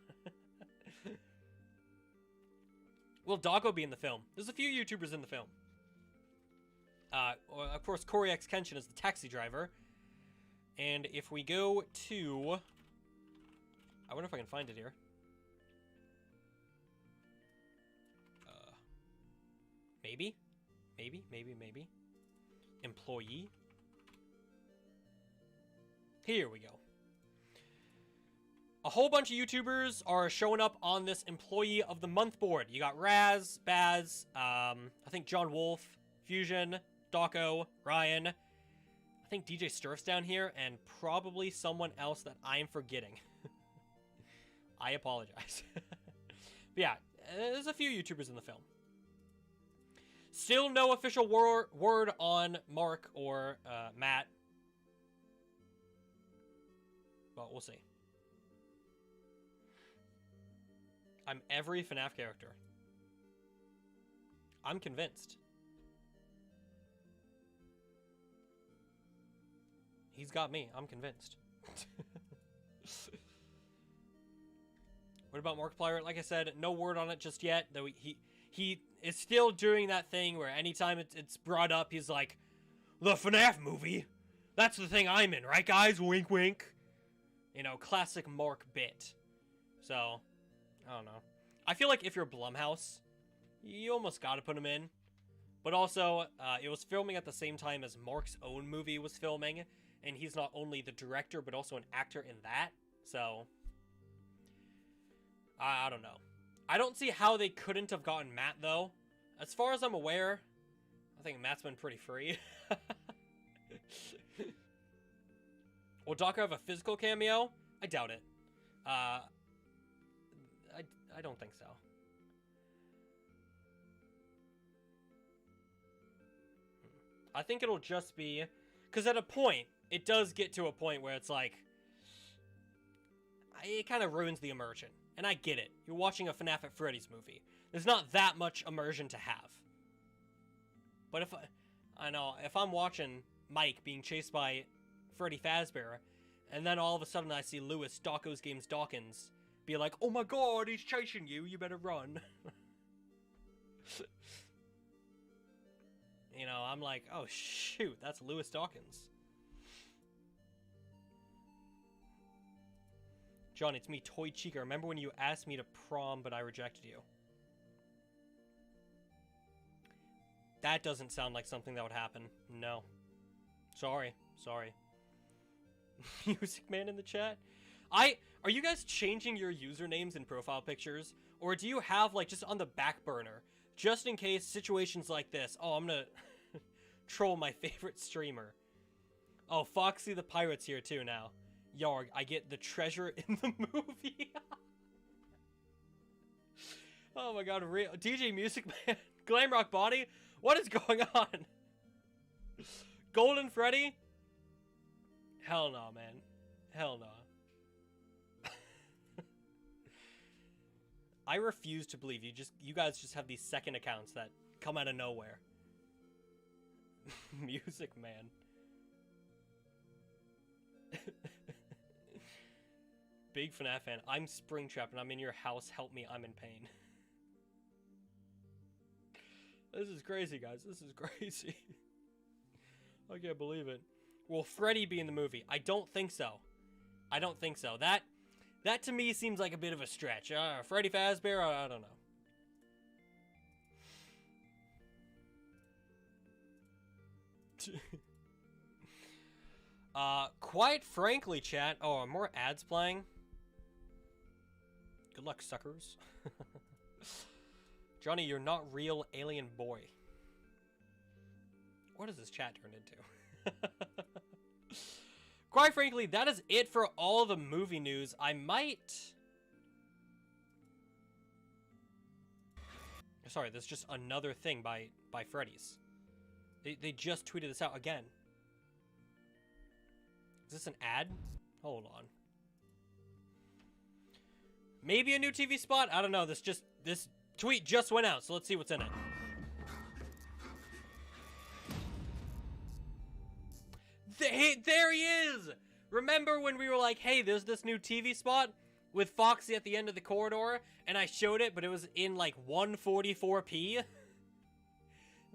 Will Doggo be in the film? There's a few YouTubers in the film. Of course, Corey X Kenshin is the taxi driver. And if we go to... I wonder if I can find it here. Maybe? Maybe. Employee? Here we go. a whole bunch of YouTubers are showing up on this Employee of the Month board. You got Raz, Baz, I think John Wolf, Fusion, Dawko, Ryan. I think DJ Sturf's down here, and probably someone else that I am forgetting. I apologize. But yeah, there's a few YouTubers in the film. Still no official word on Mark or Matt. But we'll see. I'm every FNAF character. I'm convinced. He's got me. I'm convinced. What about Markiplier? Like I said, no word on it just yet. Though he is still doing that thing where anytime it's brought up, he's like, the FNAF movie? That's the thing I'm in, right, guys? Wink, wink. You know, classic Mark bit. So, I don't know. I feel like if you're Blumhouse, you almost gotta put him in. But also, it was filming at the same time as Mark's own movie was filming. And he's not only the director, but also an actor in that. So, I don't know. I don't see how they couldn't have gotten Matt, though. As far as I'm aware, I think Matt's been pretty free. Will Dawko have a physical cameo? I doubt it. I don't think so. I think it'll just be... Because at a point, it does get to a point where it's like... It kind of ruins the immersion. And I get it. You're watching a FNAF at Freddy's movie. There's not that much immersion to have. But if I know, if I'm watching Mike being chased by Freddy Fazbear, and then all of a sudden I see Lewis, Dawko's Games Dawkins, be like, oh my god, he's chasing you, you better run. You know, I'm like, oh shoot, that's Lewis Dawkins. John, it's me, Toy Chica. Remember when you asked me to prom, but I rejected you? That doesn't sound like something that would happen. No. Sorry. Sorry. Music Man in the chat? Are you guys changing your usernames and profile pictures? Or do you have, like, just on the back burner, just in case situations like this? Oh, I'm gonna troll my favorite streamer. Oh, Foxy the Pirate's here too now. Yarg, I get the treasure in the movie. Oh my god, real DJ Music Man, Glamrock Bonnie, what is going on? Golden Freddy? Hell no, man. Hell no. I refuse to believe you guys just have these second accounts that come out of nowhere. Music Man. Big FNAF fan. I'm Springtrap and I'm in your house. Help me. I'm in pain. This is crazy, guys. This is crazy. I can't believe it. Will Freddy be in the movie? I don't think so. I don't think so. That to me seems like a bit of a stretch. Freddy Fazbear? I don't know. Quite frankly, chat. Oh, are more ads playing? Good luck, suckers. Johnny, you're not real alien boy. What does this chat turn into? Quite frankly, that is it for all the movie news. I might... Sorry, there's just another thing by Freddy's. They just tweeted this out again. Is this an ad? Hold on. Maybe a new TV spot? I don't know. This tweet just went out, so let's see what's in it. There he is! Remember when we were like, hey, there's this new TV spot with Foxy at the end of the corridor, and I showed it, but it was in like 144p?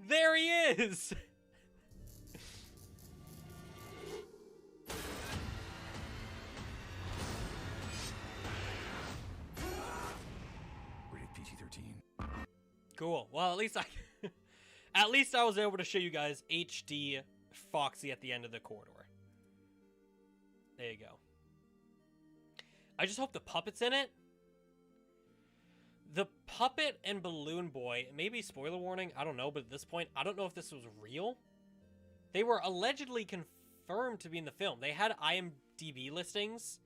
There he is! Cool. Well, at least I was able to show you guys HD Foxy at the end of the corridor. There you go. I just hope the puppet's in it. The puppet and Balloon Boy, maybe spoiler warning, I don't know, but at this point, I don't know if this was real. They were allegedly confirmed to be in the film. They had IMDb listings.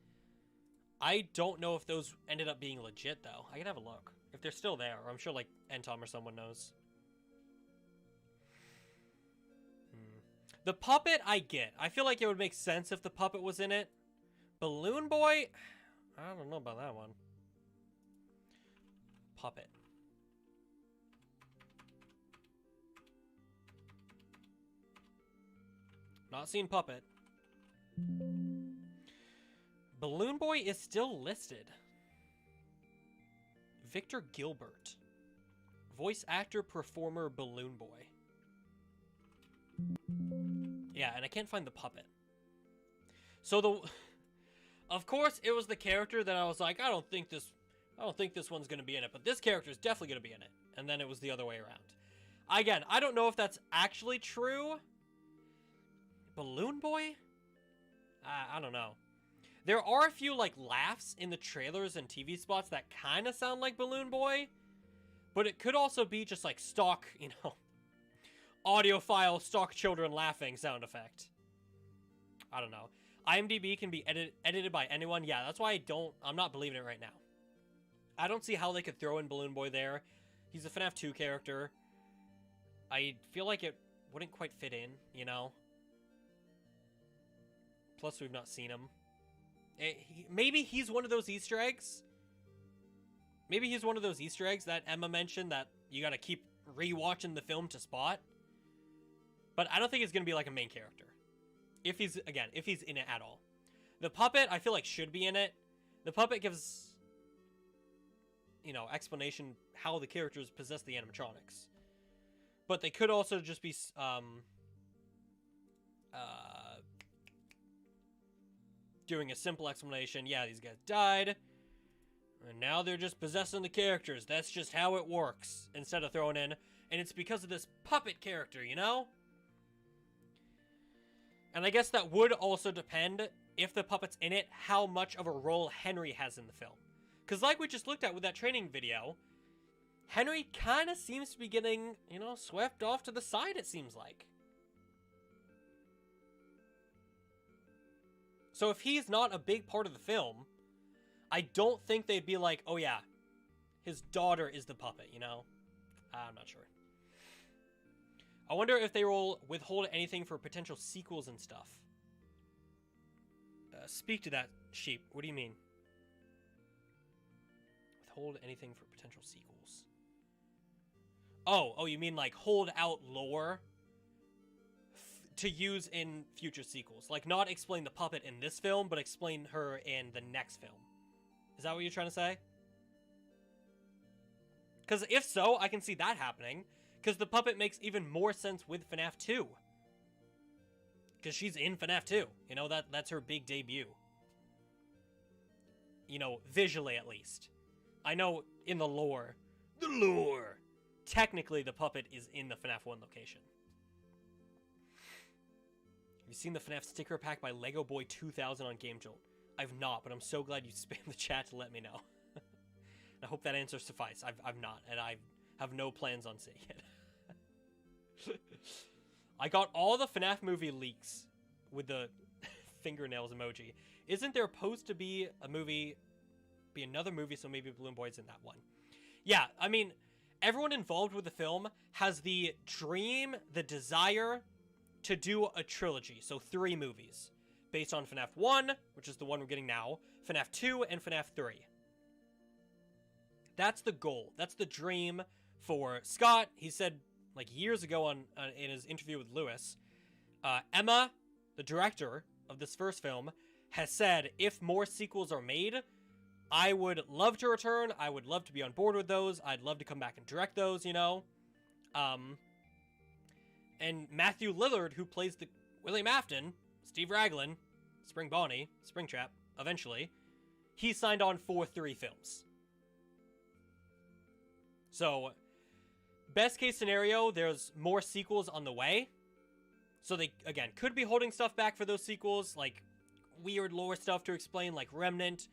I don't know if those ended up being legit, though. I can have a look. If they're still there, or I'm sure, like, Entom or someone knows. The puppet, I get. I feel like it would make sense if the puppet was in it. Balloon Boy? I don't know about that one. Puppet. Not seen puppet. Balloon Boy is still listed. Victor Gilbert. Voice actor, performer, Balloon Boy. Yeah, and I can't find the puppet. So of course, it was the character that I was like, I don't think this one's going to be in it, but this character is definitely going to be in it. And then it was the other way around. Again, I don't know if that's actually true. Balloon Boy? I don't know. There are a few, like, laughs in the trailers and TV spots that kind of sound like Balloon Boy. But it could also be just, like, stock, you know, audiophile stock children laughing sound effect. I don't know. IMDb can be edited by anyone. Yeah, that's why I'm not believing it right now. I don't see how they could throw in Balloon Boy there. He's a FNAF 2 character. I feel like it wouldn't quite fit in, you know? Plus, we've not seen him. Maybe he's one of those Easter eggs. Maybe he's one of those Easter eggs that Emma mentioned that you gotta keep rewatching the film to spot. But I don't think it's gonna be like a main character. If he's in it at all. The puppet, I feel like, should be in it. The puppet gives, you know, explanation how the characters possess the animatronics. But they could also just be, doing a simple explanation. Yeah, these guys died, and now they're just possessing the characters. That's just how it works. Instead of throwing in, and it's because of this puppet character, you know? And I guess that would also depend, if the puppet's in it, how much of a role Henry has in the film. Because like we just looked at with that training video, Henry kind of seems to be getting, you know, swept off to the side, it seems like. So if he's not a big part of the film, I don't think they'd be like, oh yeah, his daughter is the puppet, you know? I'm not sure. I wonder if they will withhold anything for potential sequels and stuff. Speak to that, Sheep. What do you mean? Withhold anything for potential sequels. Oh, you mean like hold out lore to use in future sequels. Like, not explain the puppet in this film, but explain her in the next film. Is that what you're trying to say? Because if so, I can see that happening. Because the puppet makes even more sense with FNAF 2. Because she's in FNAF 2. You know, that's her big debut. You know, visually at least. I know in the lore, technically the puppet is in the FNAF 1 location. Have you seen the FNAF sticker pack by Lego Boy 2000 on GameJolt? I've not, but I'm so glad you spammed the chat to let me know. I hope that answer suffices. I've not, and I have no plans on seeing it. I got all the FNAF movie leaks with the fingernails emoji. Isn't there supposed to be another movie, so maybe Balloon Boy's in that one? Yeah, I mean, everyone involved with the film has the dream, the desire to do a trilogy, so 3 movies, based on FNAF 1, which is the one we're getting now, FNAF 2, and FNAF 3. That's the goal. That's the dream for Scott. He said, like, years ago in his interview with Lewis, Emma, the director of this first film, has said, if more sequels are made, I would love to return. I would love to be on board with those. I'd love to come back and direct those, you know? And Matthew Lillard, who plays the William Afton, Steve Raglan, Spring Bonnie, Springtrap, eventually, he signed on for 3 films. So, best case scenario, there's more sequels on the way. So they, again, could be holding stuff back for those sequels, like weird lore stuff to explain, like Remnant,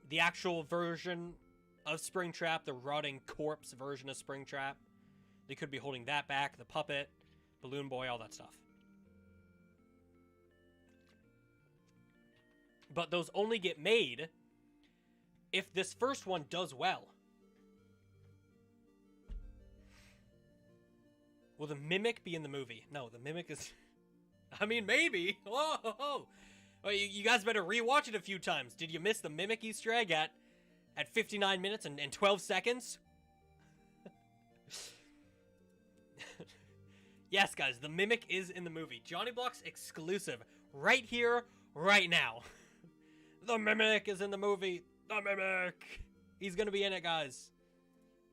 The actual version of Springtrap, the rotting corpse version of Springtrap. They could be holding that back, the puppet, Balloon Boy, all that stuff. But those only get made if this first one does well. Will the Mimic be in the movie? No, the Mimic is... I mean, maybe. Whoa. Well, you guys better rewatch it a few times. Did you miss the Mimic Easter egg at 59 minutes and 12 seconds? Yes, guys, the Mimic is in the movie. JonnyBlox exclusive. Right here, right now. The Mimic is in the movie. The Mimic. He's gonna be in it, guys.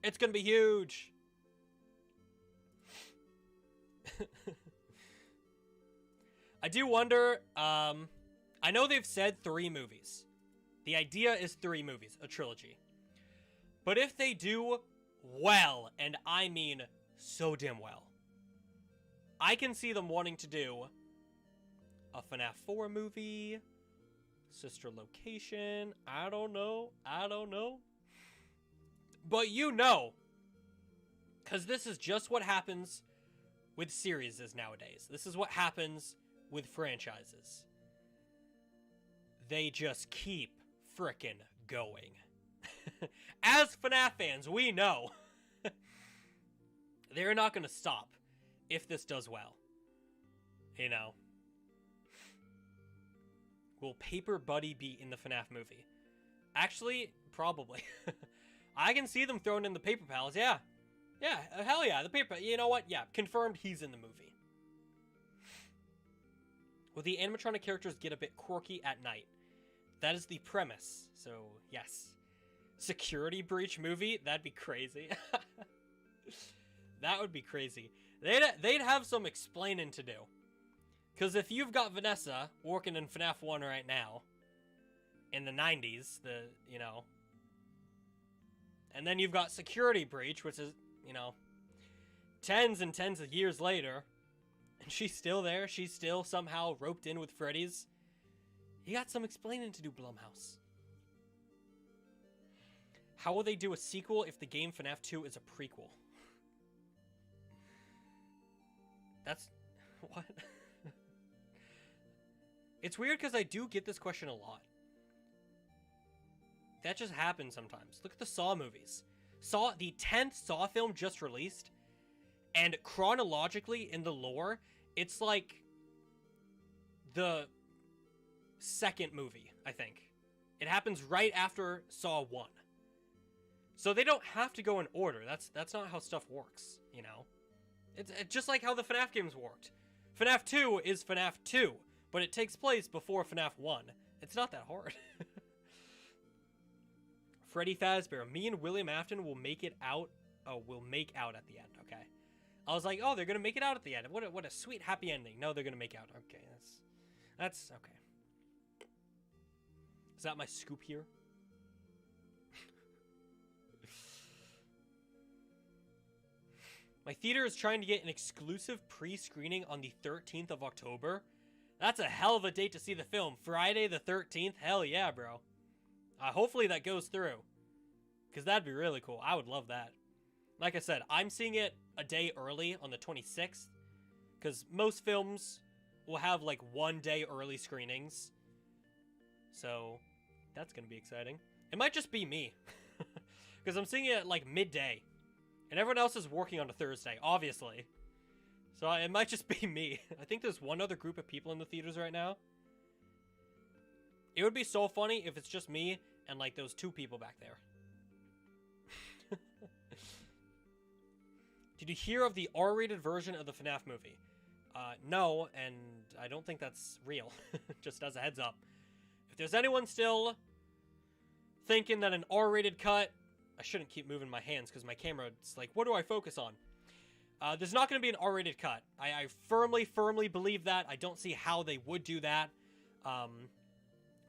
It's gonna be huge. I do wonder, I know they've said 3 movies. The idea is 3 movies, a trilogy. But if they do well, and I mean so damn well, I can see them wanting to do a FNAF 4 movie, sister location, I don't know. But you know, because this is just what happens with series nowadays. This is what happens with franchises. They just keep frickin' going. As FNAF fans, we know they're not gonna stop if this does well. You know. Will Paper Buddy be in the FNAF movie? Actually, probably. I can see them throwing in the Paper Pals, yeah. Yeah, hell yeah, the Paper... You know what? Yeah, confirmed he's in the movie. Will the animatronic characters get a bit quirky at night? That is the premise, so yes. Security breach movie? That'd be crazy. That would be crazy. They'd have some explaining to do. Because if you've got Vanessa working in FNAF 1 right now, in the 90s, you know, and then you've got Security Breach, which is, you know, tens and tens of years later, and she's still there, she's still somehow roped in with Freddy's, you got some explaining to do, Blumhouse. How will they do a sequel if the game FNAF 2 is a prequel? That's... what? It's weird because I do get this question a lot. That just happens sometimes. Look at the Saw movies. The 10th Saw film just released, and chronologically in the lore, it's like the second movie, I think. It happens right after Saw 1. So they don't have to go in order. That's not how stuff works, you know? It's just like how the FNAF games worked. FNAF 2 is FNAF 2, but it takes place before FNAF 1. It's not that hard. Freddy Fazbear. Me and William Afton will make it out. Oh, we'll make out at the end. Okay. I was like, oh, they're gonna make it out at the end. What a sweet happy ending. No, they're gonna make out. Okay, that's okay. Is that my scoop here? My theater is trying to get an exclusive pre-screening on the 13th of October. That's a hell of a date to see the film. Friday the 13th? Hell yeah, bro. Hopefully that goes through. Because that'd be really cool. I would love that. Like I said, I'm seeing it a day early on the 26th. Because most films will have like 1 day early screenings. So, that's going to be exciting. It might just be me. Because I'm seeing it at like midday. And everyone else is working on a Thursday, obviously. So it might just be me. I think there's one other group of people in the theaters right now. It would be so funny if it's just me and like those 2 people back there. Did you hear of the R-rated version of the FNAF movie? No, and I don't think that's real. Just as a heads up. If there's anyone still thinking that an R-rated cut... I shouldn't keep moving my hands because my camera is like, what do I focus on? There's not going to be an R-rated cut. I firmly believe that. I don't see how they would do that.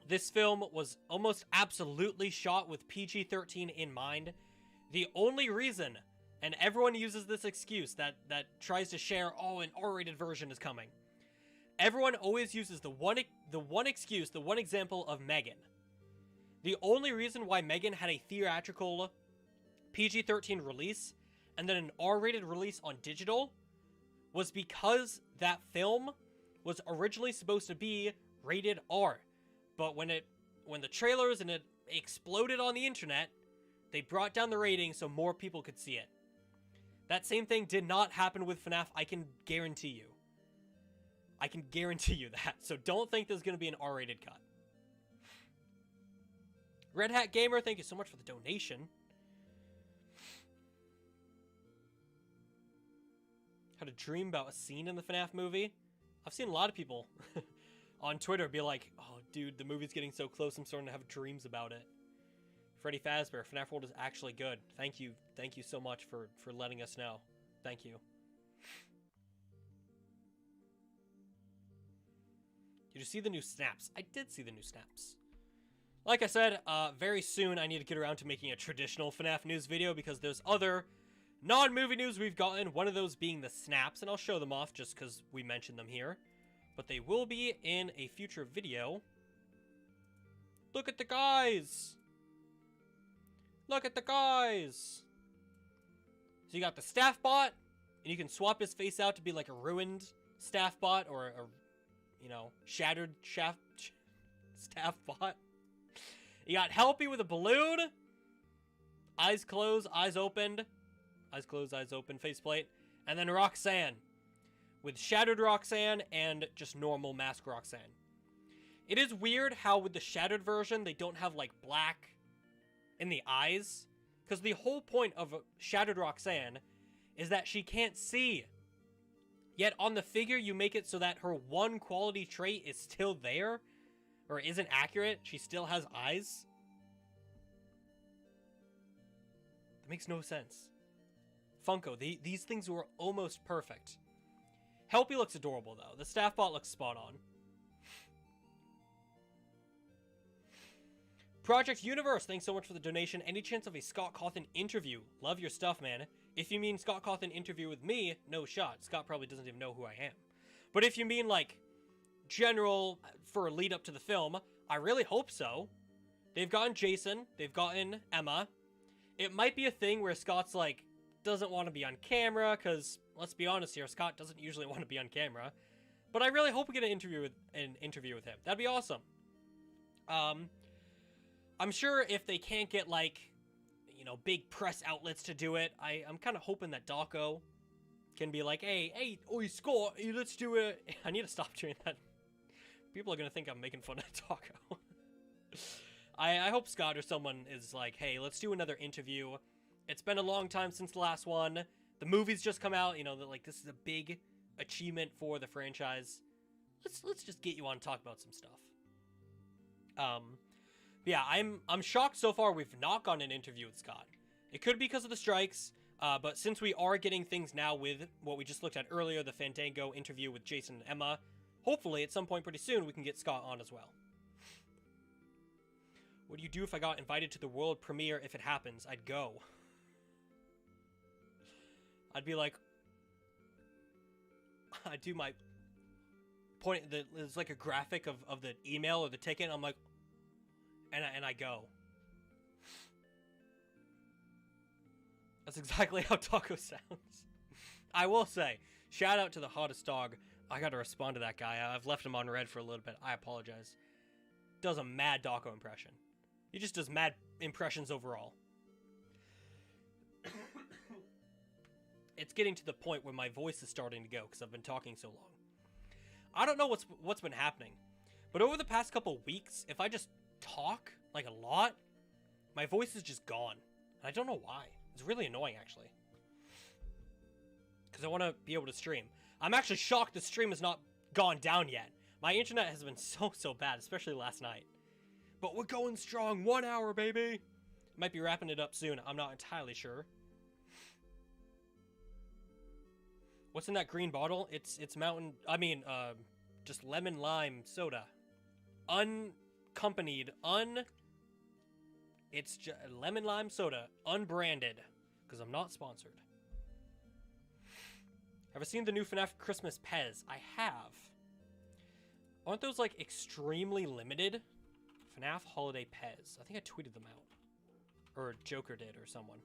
This film was almost absolutely shot with PG-13 in mind. The only reason, and everyone uses this excuse that tries to share, oh, an R-rated version is coming. Everyone always uses the one excuse, the one example of Megan. The only reason why Megan had a theatrical PG-13 release and then an R-rated release on digital was because that film was originally supposed to be rated R. But when the trailers and it exploded on the internet, they brought down the rating so more people could see it. That same thing did not happen with FNAF, I can guarantee you. I can guarantee you that. So don't think there's going to be an R-rated cut. Red Hat Gamer, thank you so much for the donation. Had a dream about a scene in the FNAF movie. I've seen a lot of people on Twitter be like, oh dude, the movie's getting so close, I'm starting to have dreams about it. Freddy Fazbear, FNAF World is actually good. Thank you so much for letting us know. Thank you. Did you see the new snaps? I did see the new snaps. Like I said, very soon I need to get around to making a traditional FNAF news video because there's other non-movie news we've gotten, one of those being the snaps, and I'll show them off just because we mentioned them here. But they will be in a future video. Look at the guys! Look at the guys! So you got the staff bot, and you can swap his face out to be like a ruined staff bot or a, you know, shattered staff bot. You got Helpy with a balloon. Eyes closed, eyes opened. Eyes closed, eyes open, faceplate. And then Roxanne. With shattered Roxanne and just normal mask Roxanne. It is weird how with the shattered version, they don't have like black in the eyes. Because the whole point of shattered Roxanne is that she can't see. Yet on the figure, you make it so that her one quality trait is still there. Or isn't accurate. She still has eyes. That makes no sense. Funko, these things were almost perfect. Helpy looks adorable, though. The staff bot looks spot on. Project Universe, thanks so much for the donation. Any chance of a Scott Cawthon interview? Love your stuff, man. If you mean Scott Cawthon interview with me, no shot. Scott probably doesn't even know who I am. But if you mean, like, general for a lead up to the film, I really hope so. They've gotten Jason. They've gotten Emma. It might be a thing where Scott's, like, doesn't want to be on camera, because, let's be honest here, Scott doesn't usually want to be on camera. But I really hope we get an interview with him. That'd be awesome. I'm sure if they can't get, like, you know, big press outlets to do it, I'm kind of hoping that Dawko can be like, hey, oi, Scott, hey, let's do it. I need to stop doing that. People are going to think I'm making fun of Dawko. I hope Scott or someone is like, hey, let's do another interview. It's been a long time since the last one. The movie's just come out, you know, that, like, this is a big achievement for the franchise. Let's just get you on and talk about some stuff. Yeah, I'm shocked so far we've not gotten an interview with Scott. It could be because of the strikes, but since we are getting things now with what we just looked at earlier, the Fandango interview with Jason and Emma, hopefully at some point pretty soon we can get Scott on as well. What do you do if I got invited to the world premiere if it happens? I'd go. I'd be like, I'd do my point, there's like a graphic of the email or the ticket, I'm like, and I go. That's exactly how Taco sounds. I will say, shout out to the hottest dog. I gotta respond to that guy. I've left him on red for a little bit. I apologize. Does a mad Taco impression. He just does mad impressions overall. It's getting to the point where my voice is starting to go because I've been talking so long. I don't know what's been happening, but over the past couple weeks, if I just talk like a lot, my voice is just gone. And I don't know why. It's really annoying, actually. Because I want to be able to stream. I'm actually shocked the stream has not gone down yet. My internet has been so bad, especially last night. But we're going strong. 1 hour, baby. Might be wrapping it up soon. I'm not entirely sure. What's in that green bottle? It's just lemon lime soda. Unaccompanied, it's just lemon lime soda, unbranded, because I'm not sponsored. Have I seen the new FNAF Christmas Pez? I have. Aren't those, like, extremely limited? FNAF Holiday Pez. I think I tweeted them out. Or Joker did, or someone.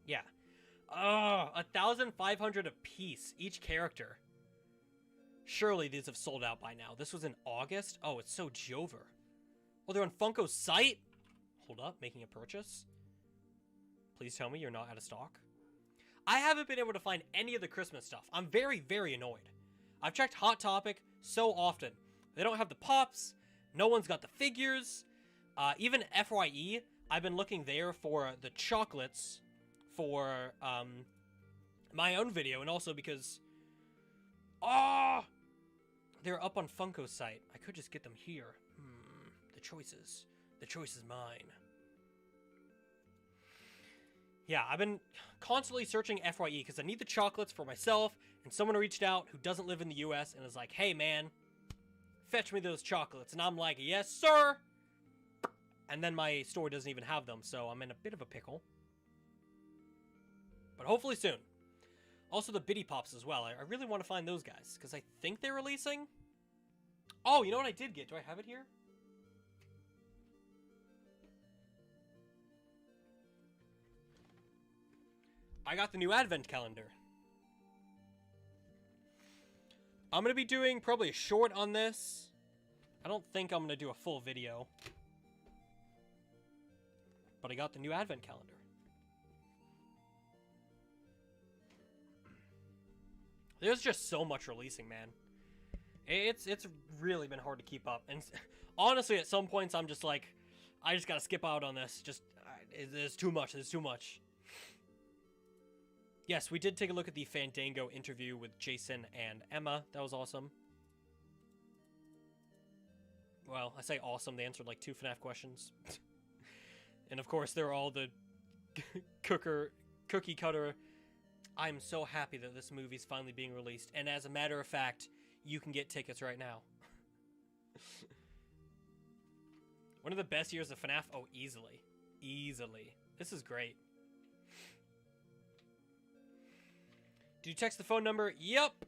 Yeah. Oh, 1,500 a piece, each character. Surely these have sold out by now. This was in August? Oh, it's so Jover. Oh, they're on Funko's site? Hold up, making a purchase? Please tell me you're not out of stock. I haven't been able to find any of the Christmas stuff. I'm very, very annoyed. I've checked Hot Topic so often. They don't have the pops. No one's got the figures. Even FYE, I've been looking there for the chocolates for my own video, and also because they're up on Funko's site. I could just get them here. The choice is mine. Yeah, I've been constantly searching FYE because I need the chocolates for myself, and someone reached out who doesn't live in the US and is like, hey man, fetch me those chocolates. And I'm like, yes sir! And then my store doesn't even have them, so I'm in a bit of a pickle. But hopefully soon. Also the Bitty Pops as well. I really want to find those guys, because I think they're releasing. Oh, you know what I did get? Do I have it here? I got the new advent calendar. I'm going to be doing probably a short on this. I don't think I'm going to do a full video. But I got the new advent calendar. There's just so much releasing, man. It's really been hard to keep up. And honestly, at some points, I'm just like, I just got to skip out on this. Just, there's too much. There's too much. Yes, we did take a look at the Fandango interview with Jason and Emma. That was awesome. Well, I say awesome. They answered like 2 FNAF questions. And of course, they're all the cookie cutter. I'm so happy that this movie's finally being released. And as a matter of fact, you can get tickets right now. One of the best years of FNAF? Oh, easily. Easily. This is great. Did you text the phone number? Yep.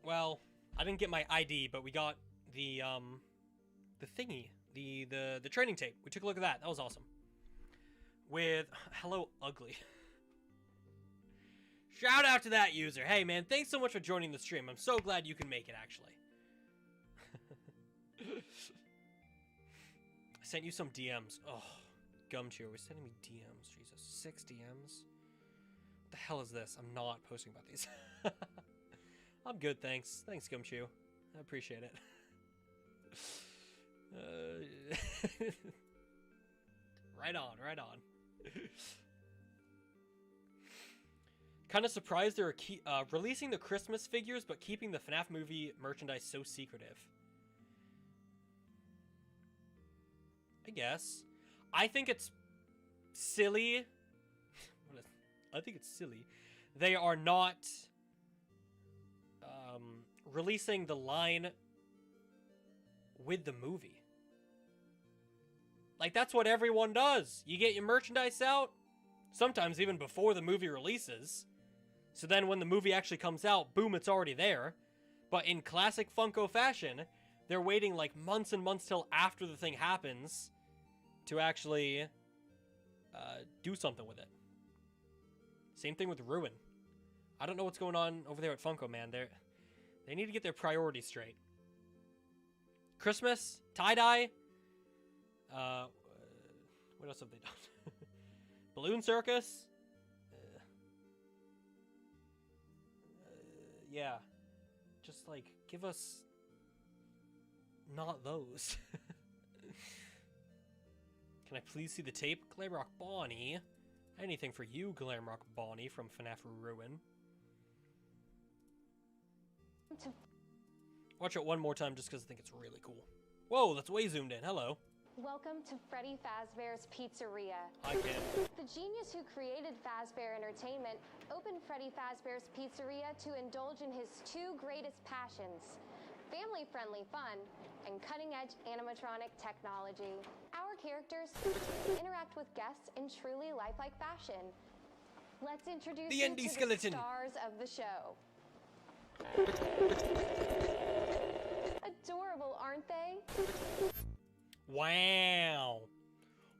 Well, I didn't get my ID, but we got the thingy, the training tape. We took a look at that. That was awesome. With hello ugly. Shout out to that user. Hey man, thanks so much for joining the stream. I'm so glad you can make it actually. I sent you some DMs. Oh, Gumchew was sending me DMs. Jesus, 6 DMs. What the hell is this? I'm not posting about these. I'm good, thanks. Thanks, Gumchew. I appreciate it. Right on, right on. Kind of surprised they're releasing the Christmas figures, but keeping the FNAF movie merchandise so secretive. I guess. I think it's silly. I think it's silly. They are not releasing the line with the movie. Like, that's what everyone does. You get your merchandise out, sometimes even before the movie releases. So then when the movie actually comes out, boom, it's already there. But in classic Funko fashion, they're waiting like months and months till after the thing happens to actually do something with it. Same thing with Ruin. I don't know what's going on over there at Funko, man. They need to get their priorities straight. Christmas, tie-dye. What else have they done? Balloon Circus. Yeah. Just like, give us not those. Can I please see the tape? Glamrock Bonnie. Anything for you, Glamrock Bonnie from FNAF Ruin. Watch it one more time just because I think it's really cool. Whoa, that's way zoomed in. Hello. Welcome to Freddy Fazbear's Pizzeria. Hi, kid. The genius who created Fazbear Entertainment opened Freddy Fazbear's Pizzeria to indulge in his 2 greatest passions: family-friendly fun and cutting-edge animatronic technology. Our characters interact with guests in truly lifelike fashion. Let's introduce the you to skeleton. the stars of the show. Adorable, aren't they? Wow.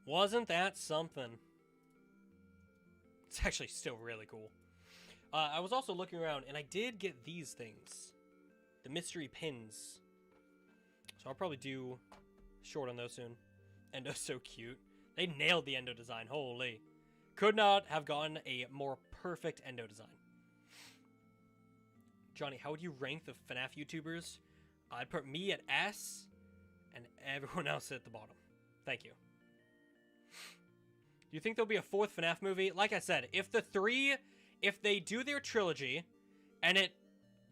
Wasn't that something? It's actually still really cool. I was also looking around, and I did get these things. The mystery pins. So I'll probably do short on those soon. Endo's so cute. They nailed the Endo design. Holy. Could not have gotten a more perfect Endo design. Johnny, how would you rank the FNAF YouTubers? I'd put me at S, and everyone else at the bottom. Thank you. Do you think there'll be a fourth FNAF movie? Like I said, if they do their trilogy, and it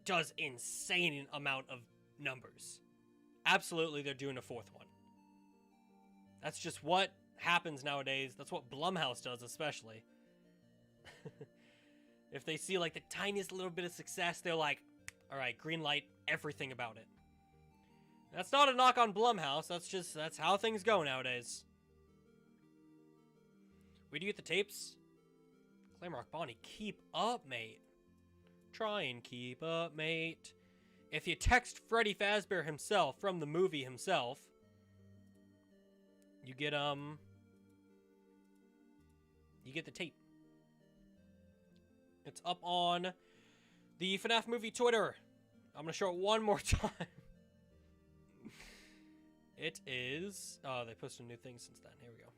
does insane amount of numbers, absolutely they're doing a fourth one. That's just what happens nowadays. That's what Blumhouse does, especially. If they see like the tiniest little bit of success, they're like, all right, green light everything about it. That's not a knock on Blumhouse. That's how things go nowadays. Where do you get the tapes? Glamrock Bonnie, keep up, mate. Try and keep up, mate. If you text Freddy Fazbear himself from the movie himself, you get the tape. It's up on the FNAF movie Twitter. I'm gonna show it one more time. It is. Oh, they posted a new thing since then. Here we go.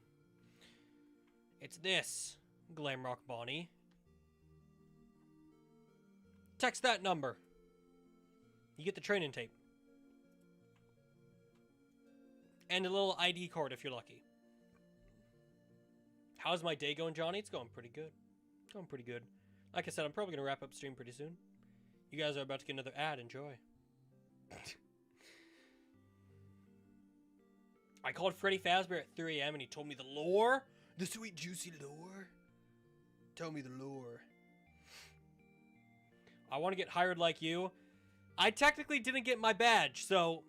It's this, Glamrock Bonnie. Text that number. You get the training tape. And a little ID card if you're lucky. How's my day going, Johnny? It's going pretty good. Going pretty good. Like I said, I'm probably going to wrap up stream pretty soon. You guys are about to get another ad. Enjoy. I called Freddy Fazbear at 3 a.m. and he told me the lore. The sweet, juicy lore. Tell me the lore. I want to get hired like you. I technically didn't get my badge, so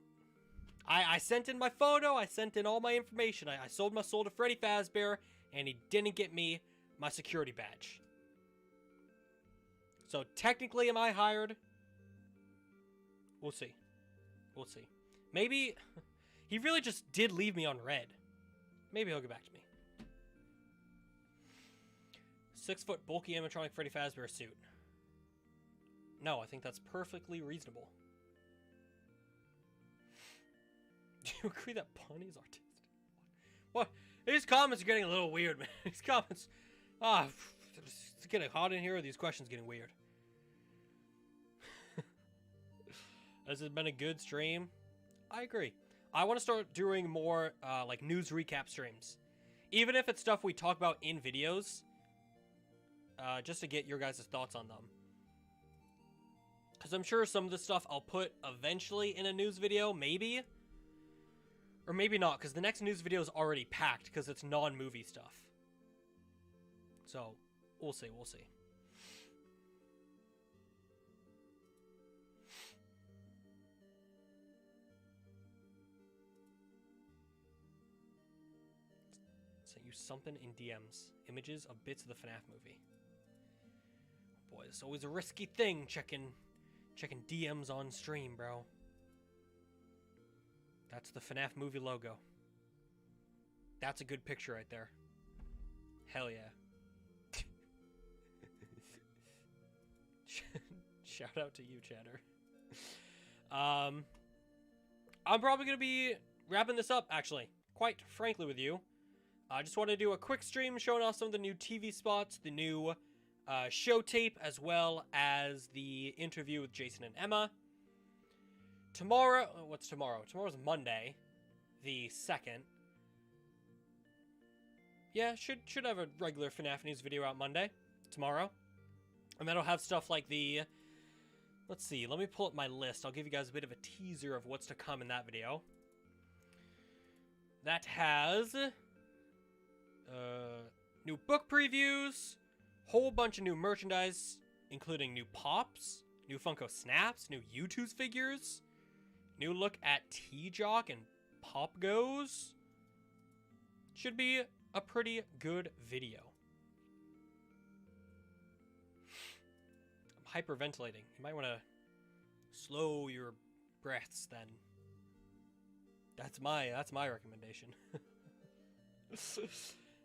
I sent in my photo. I sent in all my information. I sold my soul to Freddy Fazbear, and he didn't get me my security badge. So technically, am I hired? We'll see. We'll see. Maybe he really just did leave me on red. Maybe he'll get back to me. 6-foot bulky animatronic Freddy Fazbear suit. No, I think that's perfectly reasonable. Do you agree that Bonnie's artistic? What? These comments are getting a little weird, man. These comments... it's getting hot in here, or these questions getting weird? Has it been a good stream? I agree. I want to start doing more, like, news recap streams. Even if it's stuff we talk about in videos. Just to get your guys' thoughts on them. Because I'm sure some of the stuff I'll put eventually in a news video, maybe. Or maybe not, because the next news video is already packed, because it's non-movie stuff. So, we'll see, we'll see. Sent you something in DMs. Images of bits of the FNAF movie. Boy, it's always a risky thing, checking DMs on stream, bro. That's the FNAF movie logo. That's a good picture right there. Hell yeah. Shout out to you, Chatter. I'm probably going to be wrapping this up, actually. Quite frankly with you. I just want to do a quick stream showing off some of the new TV spots, the new show tape, as well as the interview with Jason and Emma. Tomorrow, what's tomorrow? Tomorrow's Monday, the 2nd. Yeah, should have a regular FNAF news video out Monday, tomorrow. And then I'll have stuff like the, let's see, let me pull up my list. I'll give you guys a bit of a teaser of what's to come in that video. That has new book previews, whole bunch of new merchandise, including new Pops, new Funko Snaps, new U2's figures, new look at T-Jock and Pop Goes. Should be a pretty good video. I'm hyperventilating. You might want to slow your breaths then. That's my recommendation.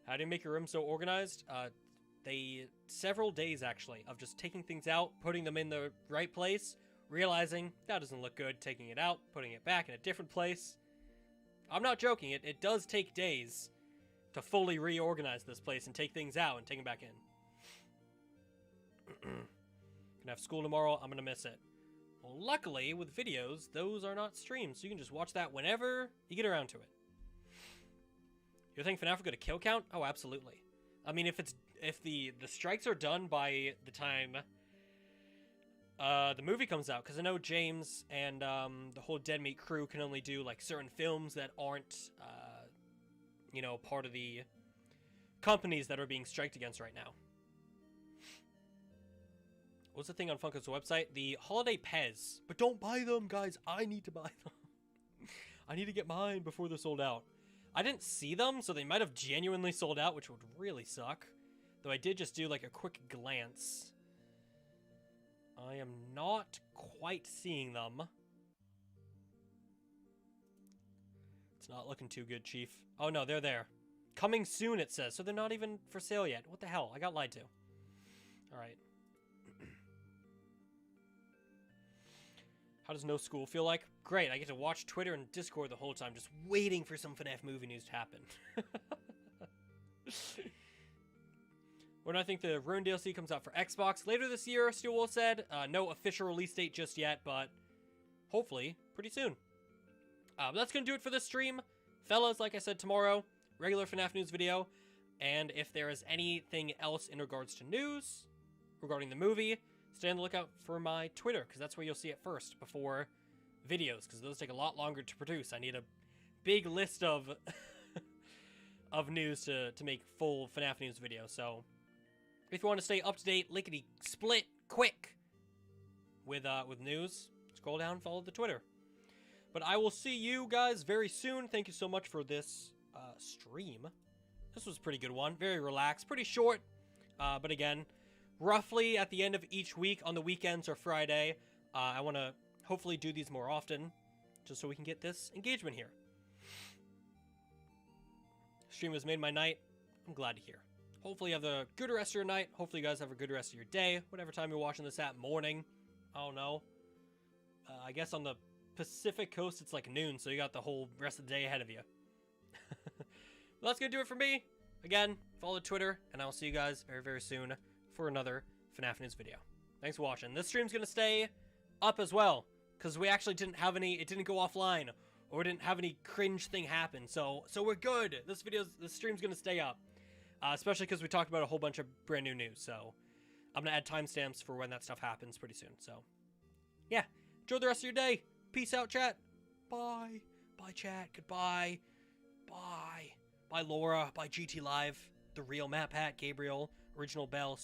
How do you make your room so organized? Several days actually of just taking things out, putting them in the right place, realizing that doesn't look good, taking it out, putting it back in a different place. I'm not joking, it does take days to fully reorganize this place and take things out and take them back in. Gonna have school tomorrow, I'm gonna miss it. Well, luckily, with videos, those are not streamed, so you can just watch that whenever you get around to it. You think FNAF will get a kill count? Oh, absolutely. I mean, if the strikes are done by the time the movie comes out, because I know James and the whole Dead Meat crew can only do like certain films that aren't, you know, part of the companies that are being striked against right now. What's the thing on Funko's website? The holiday Pez. But don't buy them, guys. I need to buy them. I need to get mine before they're sold out. I didn't see them, so they might have genuinely sold out, which would really suck. Though I did just do like a quick glance. I am not quite seeing them. It's not looking too good, Chief. Oh no, they're there. Coming soon, it says. So they're not even for sale yet. What the hell? I got lied to. Alright. How does no school feel like? Great, I get to watch Twitter and Discord the whole time, just waiting for some FNAF movie news to happen. When I think the Ruin DLC comes out for Xbox later this year, Steel said. No official release date just yet, but hopefully pretty soon. That's going to do it for this stream. Fellas, like I said, tomorrow, regular FNAF news video. And if there is anything else in regards to news regarding the movie, stay on the lookout for my Twitter, because that's where you'll see it first before videos, because those take a lot longer to produce. I need a big list of of news to make full FNAF news video. So if you want to stay up to date, lickety split quick with news, scroll down, follow the Twitter. But I will see you guys very soon. Thank you so much for this stream. This was a pretty good one, very relaxed, pretty short, but again, roughly at the end of each week on the weekends or Friday, I want to hopefully do these more often, just so we can get this engagement here. Stream has made my night. I'm glad to hear. Hopefully you have a good rest of your night. Hopefully you guys have a good rest of your day, whatever time you're watching this at, morning. I don't know. I guess on the Pacific Coast it's like noon, so you got the whole rest of the day ahead of you. Well, that's going to do it for me. Again, follow Twitter, and I'll see you guys very, very soon for another FNAF News video. Thanks for watching. This stream's going to stay up as well, because we actually didn't have any, it didn't go offline, or we didn't have any cringe thing happen, so we're good. This stream's going to stay up, especially because we talked about a whole bunch of brand new news, so I'm going to add timestamps for when that stuff happens pretty soon, so yeah. Enjoy the rest of your day. Peace out, chat. Bye. Bye, chat. Goodbye. Bye. Bye, Laura. Bye, GT Live. The real Matt Pat, Gabriel, Original Bell.